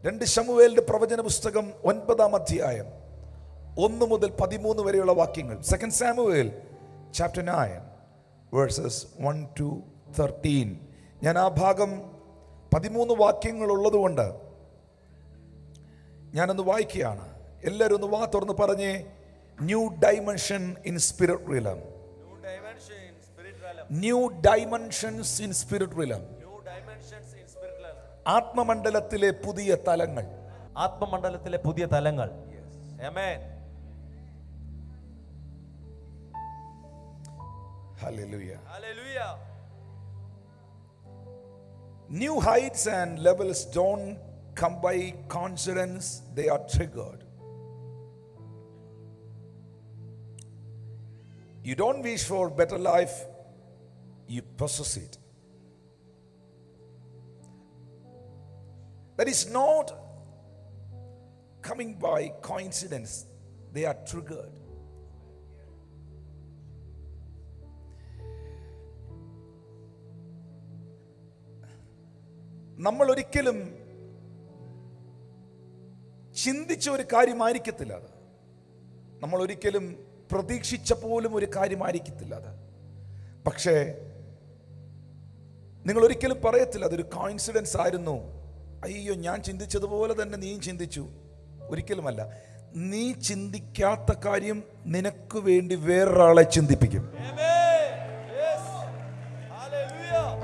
2 ശമൂവേലിന്റെ പ്രവചന പുസ്തകം 9-ാം അധ്യായം 1 മുതൽ 13 വരെയുള്ള വാക്യങ്ങൾ. 2 Samuel chapter 9 verses 1 to 13. ഞാൻ ആ ഭാഗം 13 വാക്യങ്ങൾ ഉള്ളതുകൊണ്ട് ഞാനൊന്ന് വായിക്കുകയാണ്. എല്ലാവരും ഒന്ന് വാ തുറന്ന് പറഞ്ഞേ, new dimension in spirit realm. New dimensions in spirit realm. ആത്മമണ്ഡലത്തിലെ പുതിയ തലങ്ങൾ. ആത്മമണ്ഡലത്തിലെ പുതിയ തലങ്ങൾ. ആമേൻ. ഹല്ലേലൂയ. ഹല്ലേലൂയ. New heights and levels don't come by coincidence, they are triggered. You don't wish for better life, you possess it. That is not coming by coincidence, they are triggered. നമ്മൾ ഒരിക്കലും ചിന്തിച്ച ഒരു കാര്യമായിരിക്കത്തില്ല അത്. നമ്മൾ ഒരിക്കലും പ്രതീക്ഷിച്ച പോലും ഒരു കാര്യമായിരിക്കത്തില്ല അത്. പക്ഷേ നിങ്ങൾ ഒരിക്കലും പറയത്തില്ല അതൊരു കോയിൻസിഡൻസ് ആയിരുന്നു, അയ്യോ ഞാൻ ചിന്തിച്ചതുപോലെ തന്നെ നീയും ചിന്തിച്ചു. ഒരിക്കലുമല്ല. നീ ചിന്തിക്കാത്ത കാര്യം നിനക്ക് വേണ്ടി വേറൊരാളെ ചിന്തിപ്പിക്കും.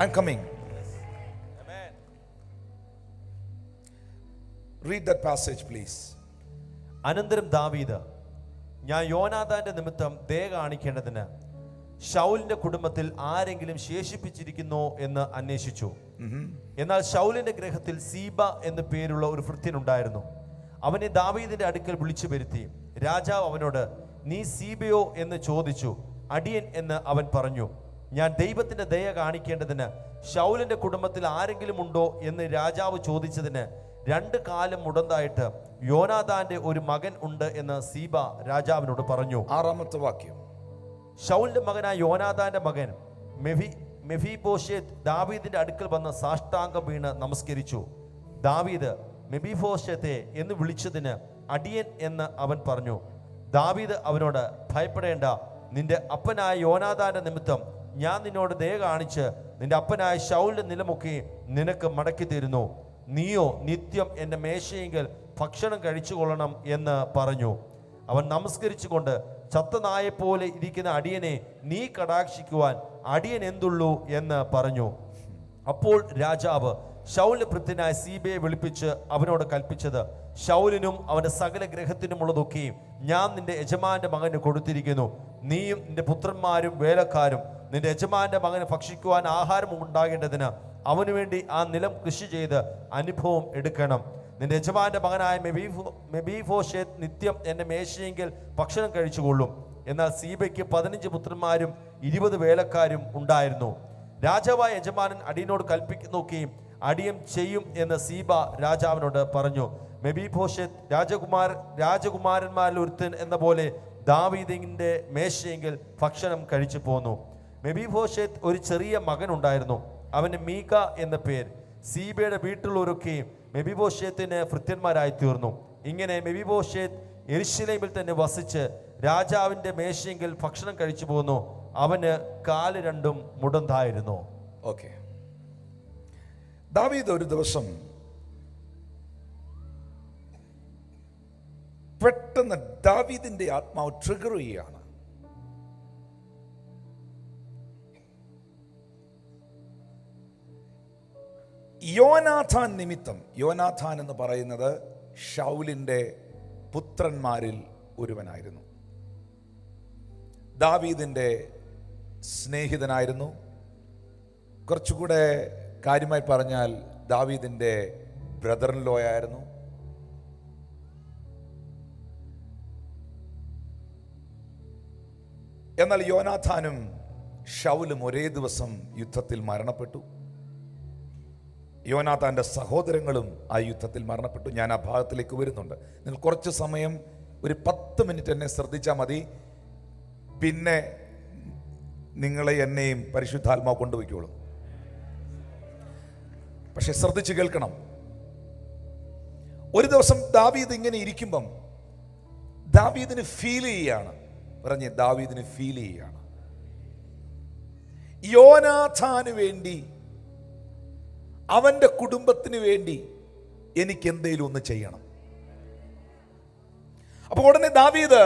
I'm coming. Read that passage please. അനന്തരം ദാവീദ്, ഞാൻ യോനാഥാന്റെ നിമിത്തം ദയ കാണിക്കേണ്ടതിന് ശൗലിന്റെ കുടുംബത്തിൽ ആരെങ്കിലും ശേഷിപ്പിച്ചിരിക്കുന്നോ എന്ന് അന്വേഷിച്ചു. എന്നാൽ ശൗലിന്റെ ഗൃഹത്തിൽ സീബ എന്നു പേരുള്ള ഒരു ഭൃത്യനുണ്ടായിരുന്നു. അവനെ ദാവീദിന്റെ അടുക്കൽ വിളിച്ചു വരുത്തി. രാജാവ് അവനോട്, നീ സീബയോ എന്ന് ചോദിച്ചു. അടിയൻ എന്ന് അവൻ പറഞ്ഞു. ഞാൻ ദൈവത്തിന്റെ ദയ കാണിക്കേണ്ടതിന് ശൗലിന്റെ കുടുംബത്തിൽ ആരെങ്കിലും ഉണ്ടോ എന്ന് രാജാവ് ചോദിച്ചതിന് 2 കാലം മുടന്തായിട്ട് യോനാഥാന്റെ ഒരു മകൻ ഉണ്ട് എന്ന് സീബ രാജാവിനോട് പറഞ്ഞു. 6-ാമത്തെ വാക്യം. ശൗലിന്റെ മകനായ യോനാഥാന്റെ മകൻ മെഫീബോശേത്ത് ദാവീദിന്റെ അടുക്കൽ വന്ന് സാഷ്ടാംഗം വീണ് നമസ്കരിച്ചു. ദാവീദ് മെഫീബോശേത്തെ എന്ന് വിളിച്ചതിന് അടിയൻ എന്ന് അവൻ പറഞ്ഞു. ദാവീദ് അവനോട്, ഭയപ്പെടേണ്ട, നിന്റെ അപ്പനായ യോനാഥാന്റെ നിമിത്തം ഞാൻ നിന്നോട് ദയ കാണിച്ച് നിന്റെ അപ്പനായ ശൗലിന്റെ നിലമൊക്കെ നിനക്ക് മടക്കി തരുന്നു. നീയോ നിത്യം എൻ്റെ മേശയെങ്കിൽ ഭക്ഷണം കഴിച്ചുകൊള്ളണം എന്ന് പറഞ്ഞു. അവൻ നമസ്കരിച്ചുകൊണ്ട്, ചത്ത നായെപ്പോലെ ഇരിക്കുന്ന അടിയനെ നീ കടാക്ഷിക്കുവാൻ അടിയൻ എന്തുള്ളൂ എന്ന് പറഞ്ഞു. അപ്പോൾ രാജാവ് ശൗലിന്റെ ഭൃത്യനായ സീബയെ വിളിപ്പിച്ച് അവനോട് കൽപ്പിച്ചത്, ശൗലിനും അവന്റെ സകല ഗ്രഹത്തിനുമുള്ളതൊക്കെയും ഞാൻ നിന്റെ യജമാന്റെ മകന് കൊടുത്തിരിക്കുന്നു. നീയും നിന്റെ പുത്രന്മാരും വേലക്കാരും നിന്റെ യജമാന്റെ മകന് ഭക്ഷിക്കുവാൻ ആഹാരം ഉണ്ടാകേണ്ടതിന് അവനു വേണ്ടി ആ നിലം കൃഷി ചെയ്ത് അനുഭവം എടുക്കണം. നിന്റെ യജമാന്റെ മകനായ മെഫീബോശേത്ത് നിത്യം എന്റെ മേശയെങ്കിൽ ഭക്ഷണം കഴിച്ചുകൊള്ളും. എന്നാൽ സീബയ്ക്ക് 15 പുത്രന്മാരും 20 വേലക്കാരും ഉണ്ടായിരുന്നു. രാജാവായ യജമാനൻ അടിയനോട് കൽപ്പിക്കുന്നൊക്കെയും അടിയൻ ചെയ്യും എന്ന് സീബ രാജാവിനോട് പറഞ്ഞു. മെഫീബോശേത്ത് രാജകുമാരന്മാരിൽ ഒരുത്തൻ എന്ന പോലെ ദാവീദിന്റെ മേശയെങ്കിൽ ഭക്ഷണം കഴിച്ചു പോന്നു. മെഫീബോശേത്ത് ഒരു ചെറിയ മകൻ ഉണ്ടായിരുന്നു. അവന് മീക എന്ന പേര്. സീബയുടെ വീട്ടിലുള്ളവരൊക്കെയും മെഫീബോശേത്തിന് ഭൃത്യന്മാരായി തീർന്നു. ഇങ്ങനെ മെഫീബോശേത്ത് യെരൂശലേമിൽ തന്നെ വസിച്ച് രാജാവിന്റെ മേശയെങ്കിൽ ഭക്ഷണം കഴിച്ചു പോന്നു. അവന് കാല് രണ്ടും മുടന്തായിരുന്നു. ഓക്കെ. ദാവീദ് ഒരു ദിവസം പെട്ടെന്ന് ദാവീദിന്റെ ആത്മാവ് ട്രിഗർ ചെയ്യുകയാണ്. യോനാഥാൻ നിമിത്തം. യോനാഥാൻ എന്ന് പറയുന്നത് ശൗലിന്റെ പുത്രന്മാരിൽ ഒരുവനായിരുന്നു. ദാവീദിന്റെ സ്നേഹിതനായിരുന്നു. കുറച്ചുകൂടെ കാര്യമായി പറഞ്ഞാൽ ദാവീദിന്റെ ബ്രദർ ഇൻ ലോ ആയിരുന്നു. എന്നാൽ യോനാഥാനും ശൗലും ഒരേ ദിവസം യുദ്ധത്തിൽ മരണപ്പെട്ടു. യോനാഥാന്റെ സഹോദരങ്ങളും ആ യുദ്ധത്തിൽ മരണപ്പെട്ടു. ഞാൻ ആ ഭാഗത്തിലേക്ക് വരുന്നുണ്ട്. നിങ്ങൾ കുറച്ച് സമയം, ഒരു 10 മിനിറ്റ് എന്നെ ശ്രദ്ധിച്ചാൽ മതി. പിന്നെ നിങ്ങളെ എന്നെയും പരിശുദ്ധാത്മാവ് കൊണ്ടുപോയിക്കോളും. പക്ഷെ ശ്രദ്ധിച്ച് കേൾക്കണം. ഒരു ദിവസം ദാവീദ് ഇങ്ങനെ ഇരിക്കുമ്പം ദാവീദിന് ഫീൽ ചെയ്യാണ്, പറഞ്ഞ് ദാവീദിന് ഫീൽ ചെയ്യാണ്, യോനാഥാന് വേണ്ടി, അവന്റെ കുടുംബത്തിന് വേണ്ടി എനിക്ക് എന്തെങ്കിലും ഒന്ന് ചെയ്യണം. അപ്പൊ ഉടനെ ദാവീദ്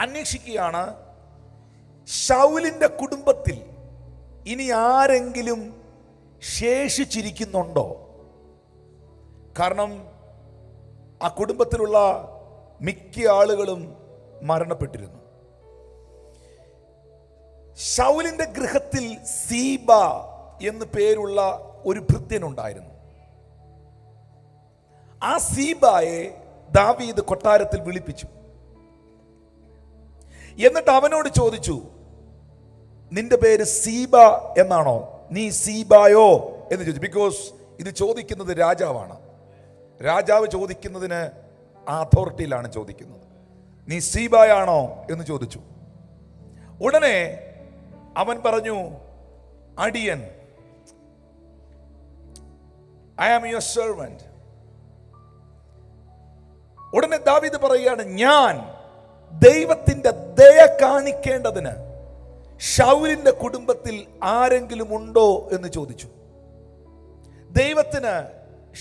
അന്വേഷിക്കുകയാണ്, ശൗലിന്റെ കുടുംബത്തിൽ ഇനി ആരെങ്കിലും ശേഷിച്ചിരിക്കുന്നുണ്ടോ? കാരണം ആ കുടുംബത്തിലുള്ള മിക്ക ആളുകളും മരണപ്പെട്ടിരുന്നു. ശൗലിന്റെ ഗൃഹത്തിൽ സീബ എന്ന് പേരുള്ള ഒരു ഭൃത്യനുണ്ടായിരുന്നു. ആ സീബായെ ദാവീദ് കൊട്ടാരത്തിൽ വിളിപ്പിച്ചു. എന്നിട്ട് അവനോട് ചോദിച്ചു, നിന്റെ പേര് സീബ എന്നാണോ? നീ സീബായോ എന്ന് ചോദിച്ചു. ബിക്കോസ് ഇത് ചോദിക്കുന്നത് രാജാവാണ്. രാജാവ് ചോദിക്കുന്നതിന് ആ അതോറിറ്റിയിലാണ് ചോദിക്കുന്നത്. നീ സീബായാണോ എന്ന് ചോദിച്ചു. ഉടനെ അവൻ പറഞ്ഞു, അടിയൻ, ഐ ആം യുവർ സെർവന്റ്. ഉടനെ ദാവീദ് പറയുകയാണ്, ഞാൻ ദൈവത്തിന്റെ ദയ കാണിക്കേണ്ടതിന് ശൗലിന്റെ കുടുംബത്തിൽ ആരെങ്കിലും ഉണ്ടോ എന്ന് ചോദിച്ചു. ദൈവത്തിന്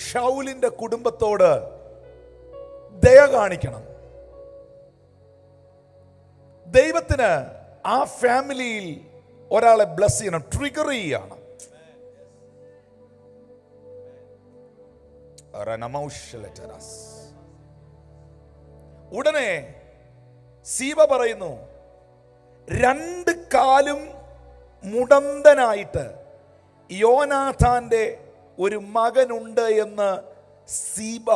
ശൗലിന്റെ കുടുംബത്തോട് ദയ കാണിക്കണം. ദൈവത്തിന് ആ ഫാമിലിയിൽ ഒരാളെ ബ്ലസ് ചെയ്യണം, ട്രിഗർ ചെയ്യണം. ഉടനെ സീബ പറയുന്നു, 2 കാലും മുടന്തനായിട്ട് യോനാഥാന്റെ ഒരു മകനുണ്ട് എന്ന് സീബ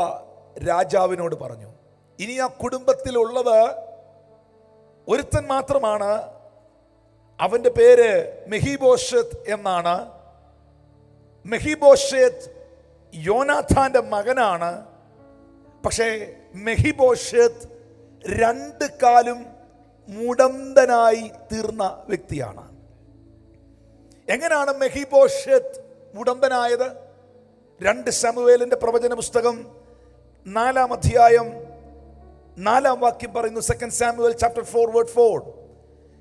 രാജാവിനോട് പറഞ്ഞു. ഇനി ആ കുടുംബത്തിലുള്ളത് ഒരുത്തൻ മാത്രമാണ്. അവന്റെ പേര് മെഹിബോശത്ത് എന്നാണ്. മെഹിബോശത്ത് യോനാഥാന്റെ മകനാണ്. പക്ഷേ മെഹിബോശത്ത് 2 കാലും മുടന്തനായി തീർന്ന വ്യക്തിയാണ്. എങ്ങനെയാണ് മെഹിബോശത്ത് മുടന്തനായത്? 2 ശമൂവേലിന്റെ പ്രവചന പുസ്തകം 4-ാം അധ്യായം 4-ാം വാക്യം പറയുന്നു. 2 Samuel chapter 4:4.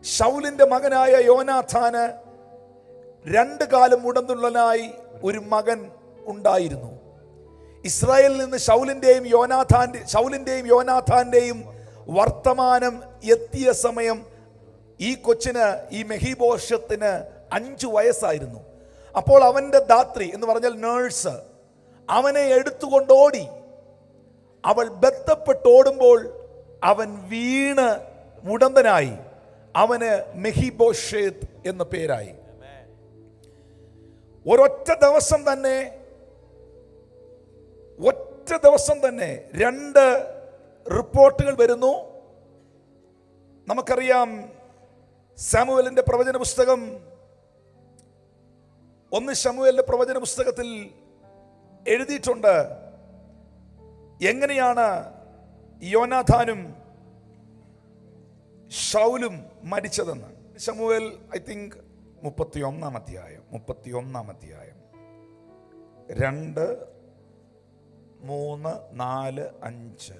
ശൗലിന്റെ മകനായ യോനാഥാന് 2 കാലും മുടന്തുള്ളനായി ഒരു മകൻ ഉണ്ടായിരുന്നു. ഇസ്രായേലിൽ നിന്ന് ശൗലിന്റെയും യോനാഥാന്റെയും വർത്തമാനം എത്തിയ സമയം ഈ കൊച്ചിന്, ഈ മെഹിബോശത്തിന് 5 വയസ്സായിരുന്നു. അപ്പോൾ അവന്റെ ധാത്രി എന്ന് പറഞ്ഞാൽ നേഴ്സ് അവനെ എടുത്തുകൊണ്ടോടി. അവൾ ബന്ധപ്പെട്ടോടുമ്പോൾ അവൻ വീണ് മുടന്തനായി. അവന് മെഹിബോശത്ത് എന്ന പേരായി. ഒറ്റ ദിവസം തന്നെ 2 റിപ്പോർട്ടുകൾ വരുന്നു. നമുക്കറിയാം, ശമൂവേലിന്റെ പ്രവചന പുസ്തകം 1 ശമൂവേലിന്റെ പ്രവചന പുസ്തകത്തിൽ എഴുതിയിട്ടുണ്ട് എങ്ങനെയാണ് യോനാഥാനും ശൗലും മരിച്ചതെന്ന്. ശമൂവേൽ ഐ തിങ്ക് 31-ാം അധ്യായം 2, 3, 4, 5, 6.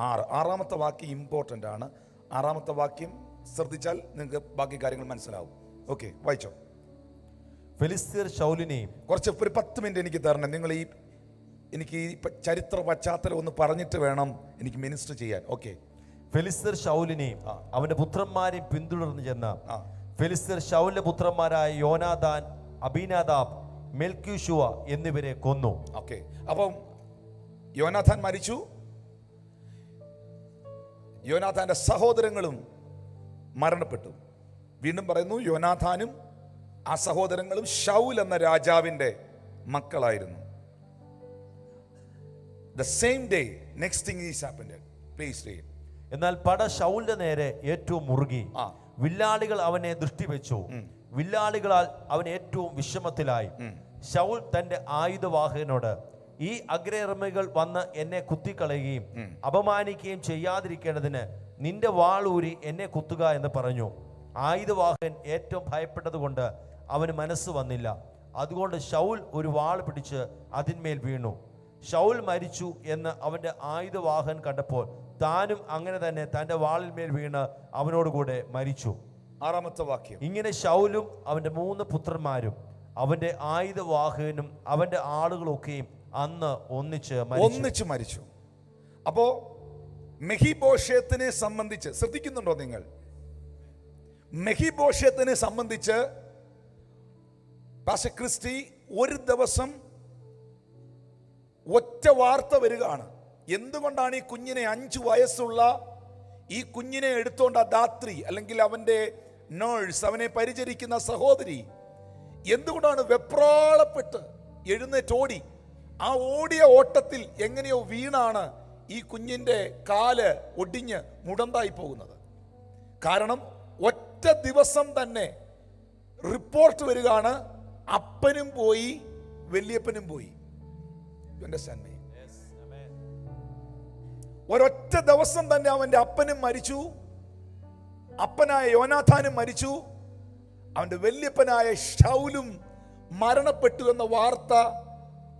6-ാമത്തെ വാക്യം ഇമ്പോർട്ടൻ്റ് ആണ്. 6-ാമത്തെ വാക്യം ശ്രദ്ധിച്ചാൽ നിങ്ങൾക്ക് ബാക്കി കാര്യങ്ങൾ മനസ്സിലാവും. ഓക്കെ, വായിച്ചോ. ഫെലിസ്ത്യർ ശൗലിനെയും, കുറച്ച് ഒരു 10 മിനിറ്റ് എനിക്ക് തരണം. നിങ്ങൾ എനിക്ക് ഈ ചരിത്ര പശ്ചാത്തലം ഒന്ന് പറഞ്ഞിട്ട് വേണം എനിക്ക് മിനിസ്റ്റർ ചെയ്യാൻ. ഓക്കെ. ഫെലിസ്ത്യർ ശൗലിനെയും അവന്റെ പുത്രന്മാരെയും പിന്തുടർന്ന് ചെന്ന ഫെലിസ്ത്യർ ശൗലിന്റെ പുത്രന്മാരായ യോനാഥാൻ, അബീനാദാബ്, മെൽക്യൂഷുവ എന്നിവരെ കൊന്നു. ഓക്കെ. അപ്പം യോനാഥാൻ മരിച്ചു. യോനാഥാന്റെ സഹോദരങ്ങളും മരണപ്പെട്ടു. വീണ്ടും പറയുന്നു, യോനാഥാനും ആ സഹോദരങ്ങളും ശൗൽ എന്ന രാജാവിന്റെ മക്കളായിരുന്നു. The same day, next thing is happened. Please read. എന്നാൽ പട ശൗലിന്റെ നേരെ ഏറ്റവും മുറുകി. വില്ലാളികൾ അവനെ ദൃഷ്ടി വെച്ചു. വില്ലാളികളാൽ അവൻ ഏറ്റവും വിഷമത്തിലായി. ശൗൽ തന്റെ ആയുധവാഹകനോട്, ഈ അഗ്രേർമികൾ വന്ന് എന്നെ കുത്തിക്കളയുകയും അപമാനിക്കുകയും ചെയ്യാതിരിക്കേണ്ടതിന് നിന്റെ വാളൂരി എന്നെ കുത്തുക എന്ന് പറഞ്ഞു. ആയുധവാഹകൻ ഏറ്റവും ഭയപ്പെട്ടതുകൊണ്ട് അവന് മനസ്സ് വന്നില്ല. അതുകൊണ്ട് ശൗൽ ഒരു വാൾ പിടിച്ച് അതിന്മേൽ വീണു. ശൗൽ മരിച്ചു എന്ന് അവന്റെ ആയുധവാഹൻ കണ്ടപ്പോൾ താനും അങ്ങനെ തന്നെ തന്റെ വാളിന്മേൽ വീണ് അവനോടുകൂടെ മരിച്ചു. 6-ാമത്തെ വാക്യം. ഇങ്ങനെ ശൗലും അവന്റെ 3 പുത്രന്മാരും അവന്റെ ആയുധവാഹകനും അവന്റെ ആളുകളൊക്കെയും അന്ന് ഒന്നിച്ച് മരിച്ചു. അപ്പോ മെഫീബോശേത്തിനെ സംബന്ധിച്ച് ശ്രദ്ധിക്കുന്നുണ്ടോ നിങ്ങൾ? മെഫീബോശേത്തിനെ സംബന്ധിച്ച് പാസ്റ്റർ ക്രിസ്റ്റി ഒരു ദിവസം ഒറ്റ വാർത്ത വരികയാണ്. എന്തുകൊണ്ടാണ് ഈ കുഞ്ഞിനെ 5 വയസ്സുള്ള ഈ കുഞ്ഞിനെ എടുത്തോണ്ട് ആ ധാത്രി അല്ലെങ്കിൽ അവന്റെ നേഴ്സ്, അവനെ പരിചരിക്കുന്ന സഹോദരി എന്തുകൊണ്ടാണ് വെപ്രാളപ്പെട്ട് എഴുന്നേറ്റോടി? ആ ഓടിയ ഓട്ടത്തിൽ എങ്ങനെയോ വീണാണ് ഈ കുഞ്ഞിന്റെ കാല് ഒടിഞ്ഞ് മുടന്തായി പോകുന്നത്. കാരണം ഒറ്റ ദിവസം തന്നെ റിപ്പോർട്ട് വരികയാണ്, അപ്പനും പോയി വല്യപ്പനും പോയി. ഒരൊറ്റ ദിവസം തന്നെ അവന്റെ അപ്പനും മരിച്ചു, അപ്പനായ യോനാഥാനും മരിച്ചു, അവന്റെ വല്യപ്പനായ ശൗലും മരണപ്പെട്ടു എന്ന വാർത്ത,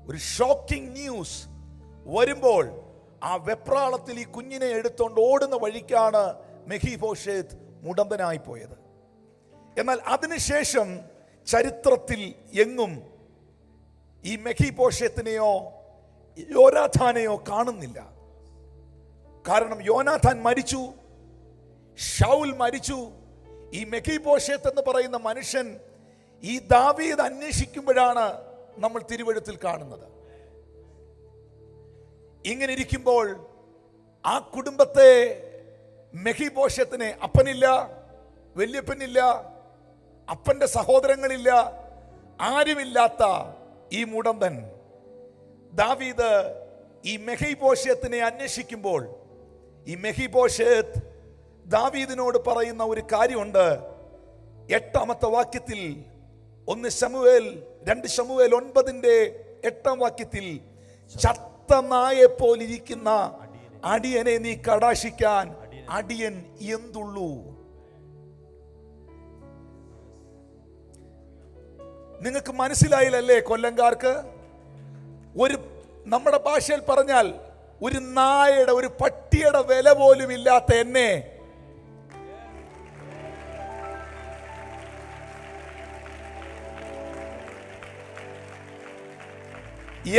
ഒരു ഷോക്കിംഗ് ന്യൂസ് വരുമ്പോൾ ആ വെപ്രാളത്തിൽ ഈ കുഞ്ഞിനെ എടുത്തോണ്ട് ഓടുന്ന വഴിക്കാണ് മെഫീബോശേത്ത് മുടന്തനായി പോയത്. എന്നാൽ അതിനുശേഷം ചരിത്രത്തിൽ എങ്ങും ഈ മെഫീബോശേത്തിനെയോ യോനാഥാനെയോ കാണുന്നില്ല. കാരണം യോനാഥാൻ മരിച്ചു, ശൗൽ മരിച്ചു. ഈ മെഫീബോശേത്ത് എന്ന് പറയുന്ന മനുഷ്യൻ ഈ ദാവീദ് അന്വേഷിക്കുമ്പോഴാണ് നമ്മൾ തിരുവെഴുത്തിൽ കാണുന്നത്. ഇങ്ങനെ ഇരിക്കുമ്പോൾ ആ കുടുംബത്തെ മെഫീബോശേത്തിനെ അപ്പനില്ല, വല്യപ്പനില്ല, അപ്പന്റെ സഹോദരങ്ങളില്ല, ആരുമില്ലാത്ത ഈ മുടന്തൻ ദാവീദ് ഈ മെഫീബോശേത്തിനെ അന്വേഷിക്കുമ്പോൾ ഈ മെഫീബോശേത്ത് ദാവീദിനോട് പറയുന്ന ഒരു കാര്യമുണ്ട്. 8-ാമത്തെ വാക്യത്തിൽ 2 ശമൂവേൽ 9:8 വാക്യത്തിൽ, ചത്ത നായെ പോലിരിക്കുന്ന അടിയനെ നീ കടാശിക്കാൻ അടിയൻ എന്തുള്ളൂ? നിങ്ങൾക്ക് മനസ്സിലായില്ലല്ലേ കൊല്ലംകാർക്ക്? നമ്മുടെ ഭാഷയിൽ പറഞ്ഞാൽ ഒരു നായയുടെ, ഒരു പട്ടിയുടെ വില പോലും ഇല്ലാത്ത എന്നെ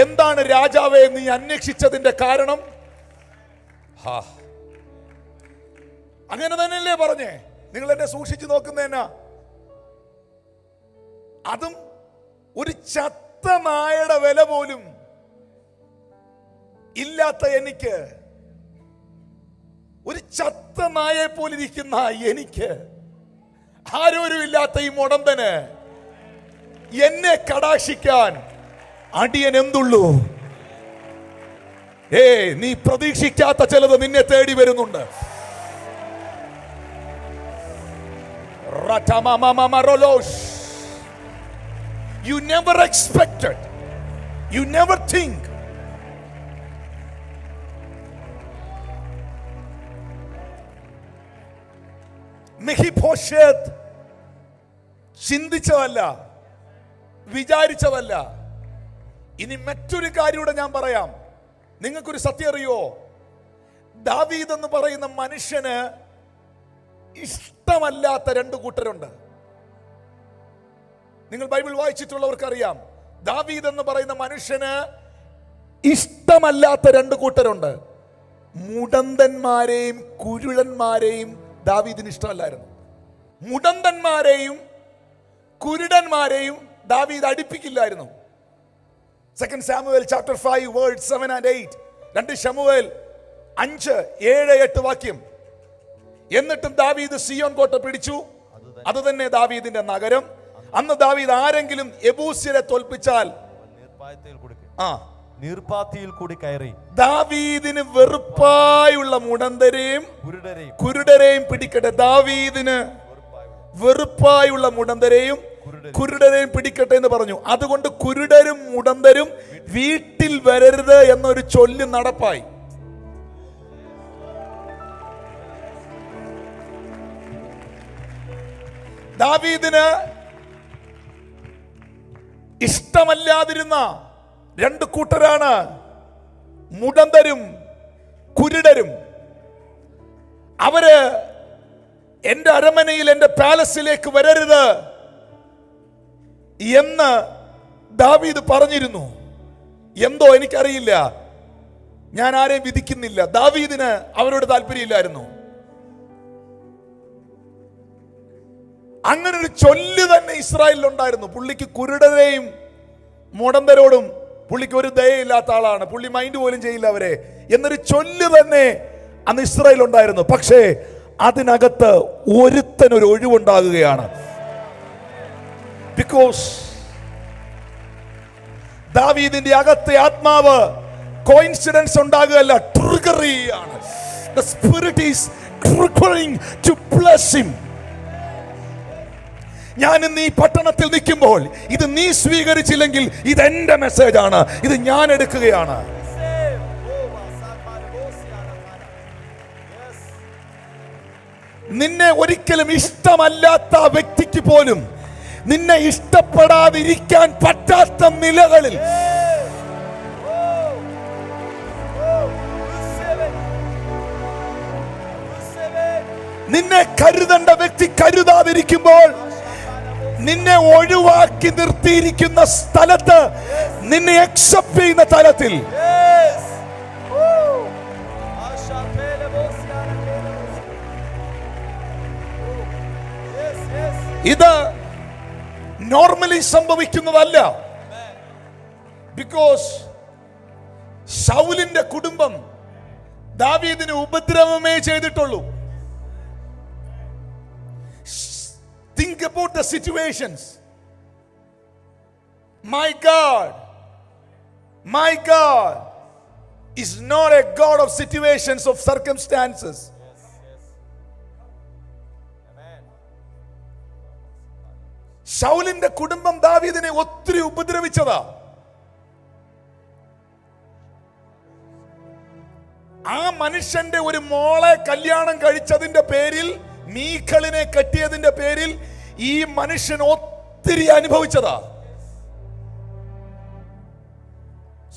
എന്താണ് രാജാവേ നീ അന്വേഷിച്ചതിന്റെ കാരണം? അങ്ങനെ തന്നെയല്ലേ പറഞ്ഞേ? നിങ്ങൾ എന്നെ സൂക്ഷിച്ചു നോക്കുന്നേനാ? അതും ഒരു ചത്ത നായയുടെ വില പോലും ഇല്ലാത്ത എനിക്ക്, ഒരു ചത്ത നായെ പോലിരിക്കുന്ന എനിക്ക്, ആരോരും ഇല്ലാത്ത ഈ മുടന്തന് എന്നെ കടാക്ഷിക്കാൻ അടിയൻ എന്തുള്ളൂ? നീ പ്രതീക്ഷിക്കാത്ത ചിലത് നിന്നെ തേടി വരുന്നുണ്ട്. You never expected, you never think. മെഫീബോശേത്ത് ചിന്തിച്ചതല്ല, വിചാരിച്ചതല്ല. ഇനി മറ്റൊരു കാര്യം കൂടെ ഞാൻ പറയാം. നിങ്ങൾക്കൊരു സത്യം അറിയോ? ദാവീദ് എന്ന് പറയുന്ന മനുഷ്യന് ഇഷ്ടമല്ലാത്ത 2 കൂട്ടരുണ്ട്. നിങ്ങൾ ബൈബിൾ വായിച്ചിട്ടുള്ളവർക്കറിയാം, ദാവീദ് എന്ന് പറയുന്ന മനുഷ്യന് ഇഷ്ടമല്ലാത്ത 2 കൂട്ടരുണ്ട്. മുടന്തന്മാരെയും കുരുടന്മാരെയും ദാവീദിന് ഇഷ്ടമല്ലായിരുന്നു. മുടന്തന്മാരെയും കുരുടന്മാരെയും ദാവീദ് അടുപ്പിക്കില്ലായിരുന്നു. 2 Samuel chapter 5 verse 7 and 8. 2 ശമൂവേൽ 5, 7, 8 വാക്യം. എന്നിട്ടും ദാവീദ് സിയോൻ കോട്ട പിടിച്ചു, അത് തന്നെ ദാവീദിന്റെ നഗരം. അന്ന് ദാവീദ് ആരെങ്കിലും യെബൂസ്യരെ തോൽപ്പിച്ചാൽ നീർപ്പാത്തിയിൽ കൂടി കയറി ദാവീദിന് വെറുപ്പായുള്ള മുടന്തരെയും കുരുടരെയും പിടിക്കട്ടെ. ദാവീദിന് വെറുപ്പായുള്ള മുടന്തരെയും കുരുടരെയും പിടിക്കട്ടെ എന്ന് പറഞ്ഞു. അതുകൊണ്ട് കുരുടരും മുടന്തരും വീട്ടിൽ വരരുത് എന്നൊരു ചൊല്ല് നടപ്പായി. ദാവീദിന് ഇഷ്ടമല്ലാതിരുന്ന 2 കൂട്ടരാണ് മുടന്തരും കുരുടരും അവര് എന്റെ അരമനയിൽ, എന്റെ പാലസിലേക്ക് വരരുത് എന്ന് ദാവീദ് പറഞ്ഞിരുന്നു. എന്തോ എനിക്കറിയില്ല, ഞാൻ ആരെയും വിധിക്കുന്നില്ല. ദാവീദിന് അവരോട് താല്പര്യമില്ലായിരുന്നു. അങ്ങനെ ഒരു ചൊല്ല് തന്നെ ഇസ്രായേലിൽ ഉണ്ടായിരുന്നു. പുള്ളിക്ക് കുരുടരെയും മുടന്തരോടും പുള്ളിക്ക് ഒരു ദയയില്ലാത്ത ആളാണ്, പുള്ളി മൈൻഡ് പോലും ചെയ്യില്ല അവരെ എന്നൊരു ചൊല്ല് തന്നെ അന്ന് ഇസ്രായേൽ ഉണ്ടായിരുന്നു. പക്ഷേ അതിനകത്ത് ഒരുത്തനൊരു ഒഴിവുണ്ടാകുകയാണ്. ബിക്കോസ് ദാവീദിന്റെ അകത്തെ ആത്മാവ് കോയിൻസിഡൻസ് ഉണ്ടാകുകയല്ല, ട്രിഗർ ചെയ്യുകയാണ്. The spirit is triggering to bless him. ഞാൻ ഇന്ന് ഈ പട്ടണത്തിൽ നിൽക്കുമ്പോൾ ഇത് നീ സ്വീകരിച്ചില്ലെങ്കിൽ ഇത് എന്റെ മെസ്സേജ് ആണ്, ഇത് ഞാൻ എടുക്കുകയാണ്. നിന്നെ ഒരിക്കലും ഇഷ്ടമല്ലാത്ത വ്യക്തിക്ക് പോലും നിന്നെ ഇഷ്ടപ്പെടാതിരിക്കാൻ പറ്റാത്ത നിലകളിൽ നിന്നെ കരുതേണ്ട വ്യക്തി കരുതാതിരിക്കുമ്പോൾ, നിന്നെ ഒഴിവാക്കി നിർത്തിയിരിക്കുന്ന സ്ഥലത്ത്, നിന്നെ അക്സെപ്റ്റ് ചെയ്യുന്ന തലത്തിൽ ഇത് നോർമലി സംഭവിക്കുന്നതല്ല. ബിക്കോസ് ശൗലിന്റെ കുടുംബം ദാവീദിന് ഉപദ്രവമേ ചെയ്തിട്ടുള്ളൂ. Think about the situations. My God is not a God of situations, of circumstances. ശൗലിന്റെ കുടുംബം ദാവീദിനെ ഒത്തിരി ഉപദ്രവിച്ചതാ. ആ മനുഷ്യന്റെ ഒരു മോളെ കല്യാണം കഴിച്ചതിന്റെ പേരിൽ, മീഖളിനെ കെട്ടിയതിന്റെ പേരിൽ ഈ മനുഷ്യൻ ഒത്തിരി അനുഭവിച്ചതാ.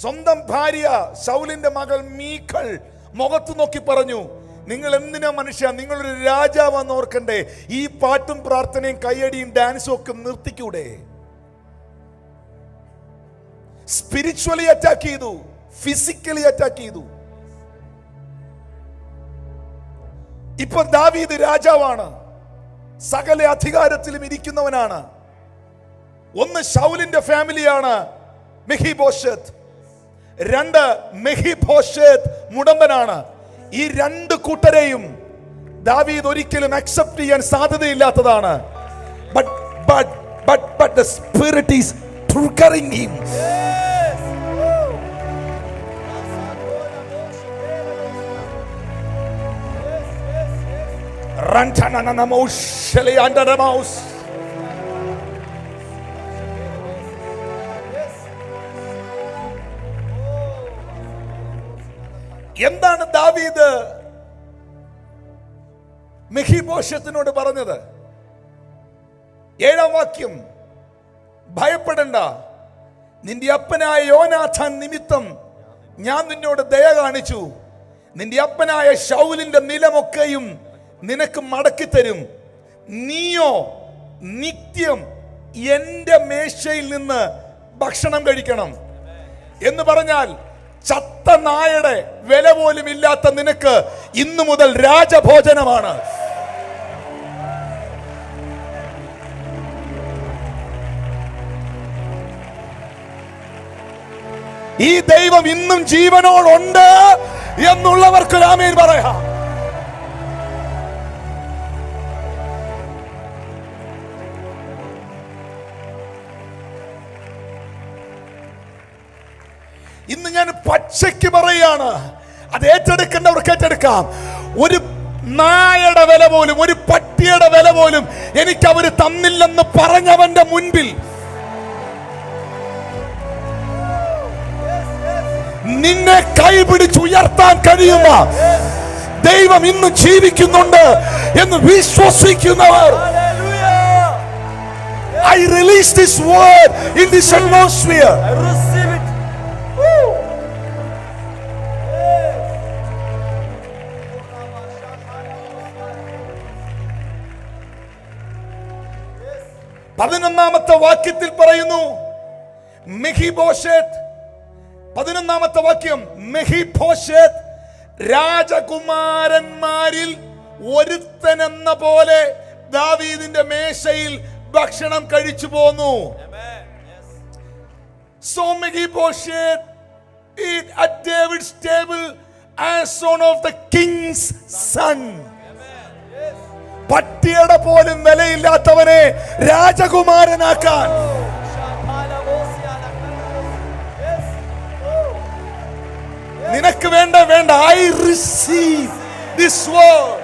സ്വന്തം ഭാര്യ ശൗലിന്റെ മകൾ മീഖൾ മുഖത്ത് നോക്കി പറഞ്ഞു, നിങ്ങൾ എന്തിനാ മനുഷ്യ, നിങ്ങളൊരു രാജാവെന്ന് ഓർക്കണ്ടേ, ഈ പാട്ടും പ്രാർത്ഥനയും കയ്യടിയും ഡാൻസും ഒക്കെ നിർത്തിക്കൂടെ? സ്പിരിച്വലി അറ്റാക്ക് ചെയ്തു, ഫിസിക്കലി അറ്റാക്ക് ചെയ്തു. ഇപ്പൊ ദാവീദ് രാജാവാണ്, സകല അധികാരത്തിലും ഇരിക്കുന്നവനാണ്. ഒന്ന് ശൗലിന്റെ ഫാമിലിയാണ് മെഫീബോശെത്ത്, രണ്ട് മെഫീബോശെത്ത് മുടന്തനാണ്. ഈ രണ്ട് കൂട്ടരെയും ദാവീദ് ഒരിക്കലും അക്സെപ്റ്റ് ചെയ്യാൻ സാധ്യതയില്ലാത്തതാണ്. But the spirit is triggering him. എന്താണ് ദാവീദ് മെഫീബോശെത്തിനോട് പറഞ്ഞത്? 7-ാം വാക്യം, ഭയപ്പെടണ്ട, നിന്റെ അപ്പനായ യോനാഥാൻ നിമിത്തം ഞാൻ നിന്നോട് ദയ കാണിച്ചു. നിന്റെ അപ്പനായ ശൗലിന്റെ നിലമൊക്കെയും നിനക്ക് മടക്കിത്തരും. നീയോ നിത്യം എന്റെ മേശയിൽ നിന്ന് ഭക്ഷണം കഴിക്കണം എന്ന് പറഞ്ഞാൽ, ചത്ത നായയുടെ വില പോലും ഇല്ലാത്ത നിനക്ക് ഇന്നു മുതൽ രാജഭോജനമാണ്. ഈ ദൈവം ഇന്നും ജീവനോടുണ്ട് എന്നുള്ളവർക്ക് ആമേൻ പറയാം. ഇന്ന് ഞാൻ പച്ചയ്ക്ക് പറയാണ്, അത് ഏറ്റെടുക്കേണ്ടവർക്ക് ഏറ്റെടുക്കാം. ഒരു നായയുടെ വില പോലും, ഒരു പട്ടിയുടെ വില പോലും എനിക്ക് അവര് തന്നില്ലെന്ന് പറഞ്ഞവന്റെ മുൻപിൽ നിന്നെ കൈപിടിച്ചുയർത്താൻ കഴിയുന്ന ദൈവം ഇന്ന് ജീവിക്കുന്നുണ്ട് എന്ന് വിശ്വസിക്കുന്നവർ, I release this word in this atmosphere. 11-ാമത്തെ വാക്യത്തിൽ പറയുന്നു, മെഫീബോശേത്ത്, 11-ാമത്തെ വാക്യം, മെഫീബോശേത്ത് രാജകുമാരന്മാരിൽ ഒരുത്തൻ എന്ന പോലെ ദാവീദിന്റെ മേശയിൽ ഭക്ഷണം കഴിച്ചു പോന്നു. So Mephibosheth eat at David's table as son of the king's son. പട്ടിയുടെ പോലും വിലയില്ലാത്തവനെ രാജകുമാരനാക്കാൻ. നിനക്ക് വേണ്ട, I receive this word.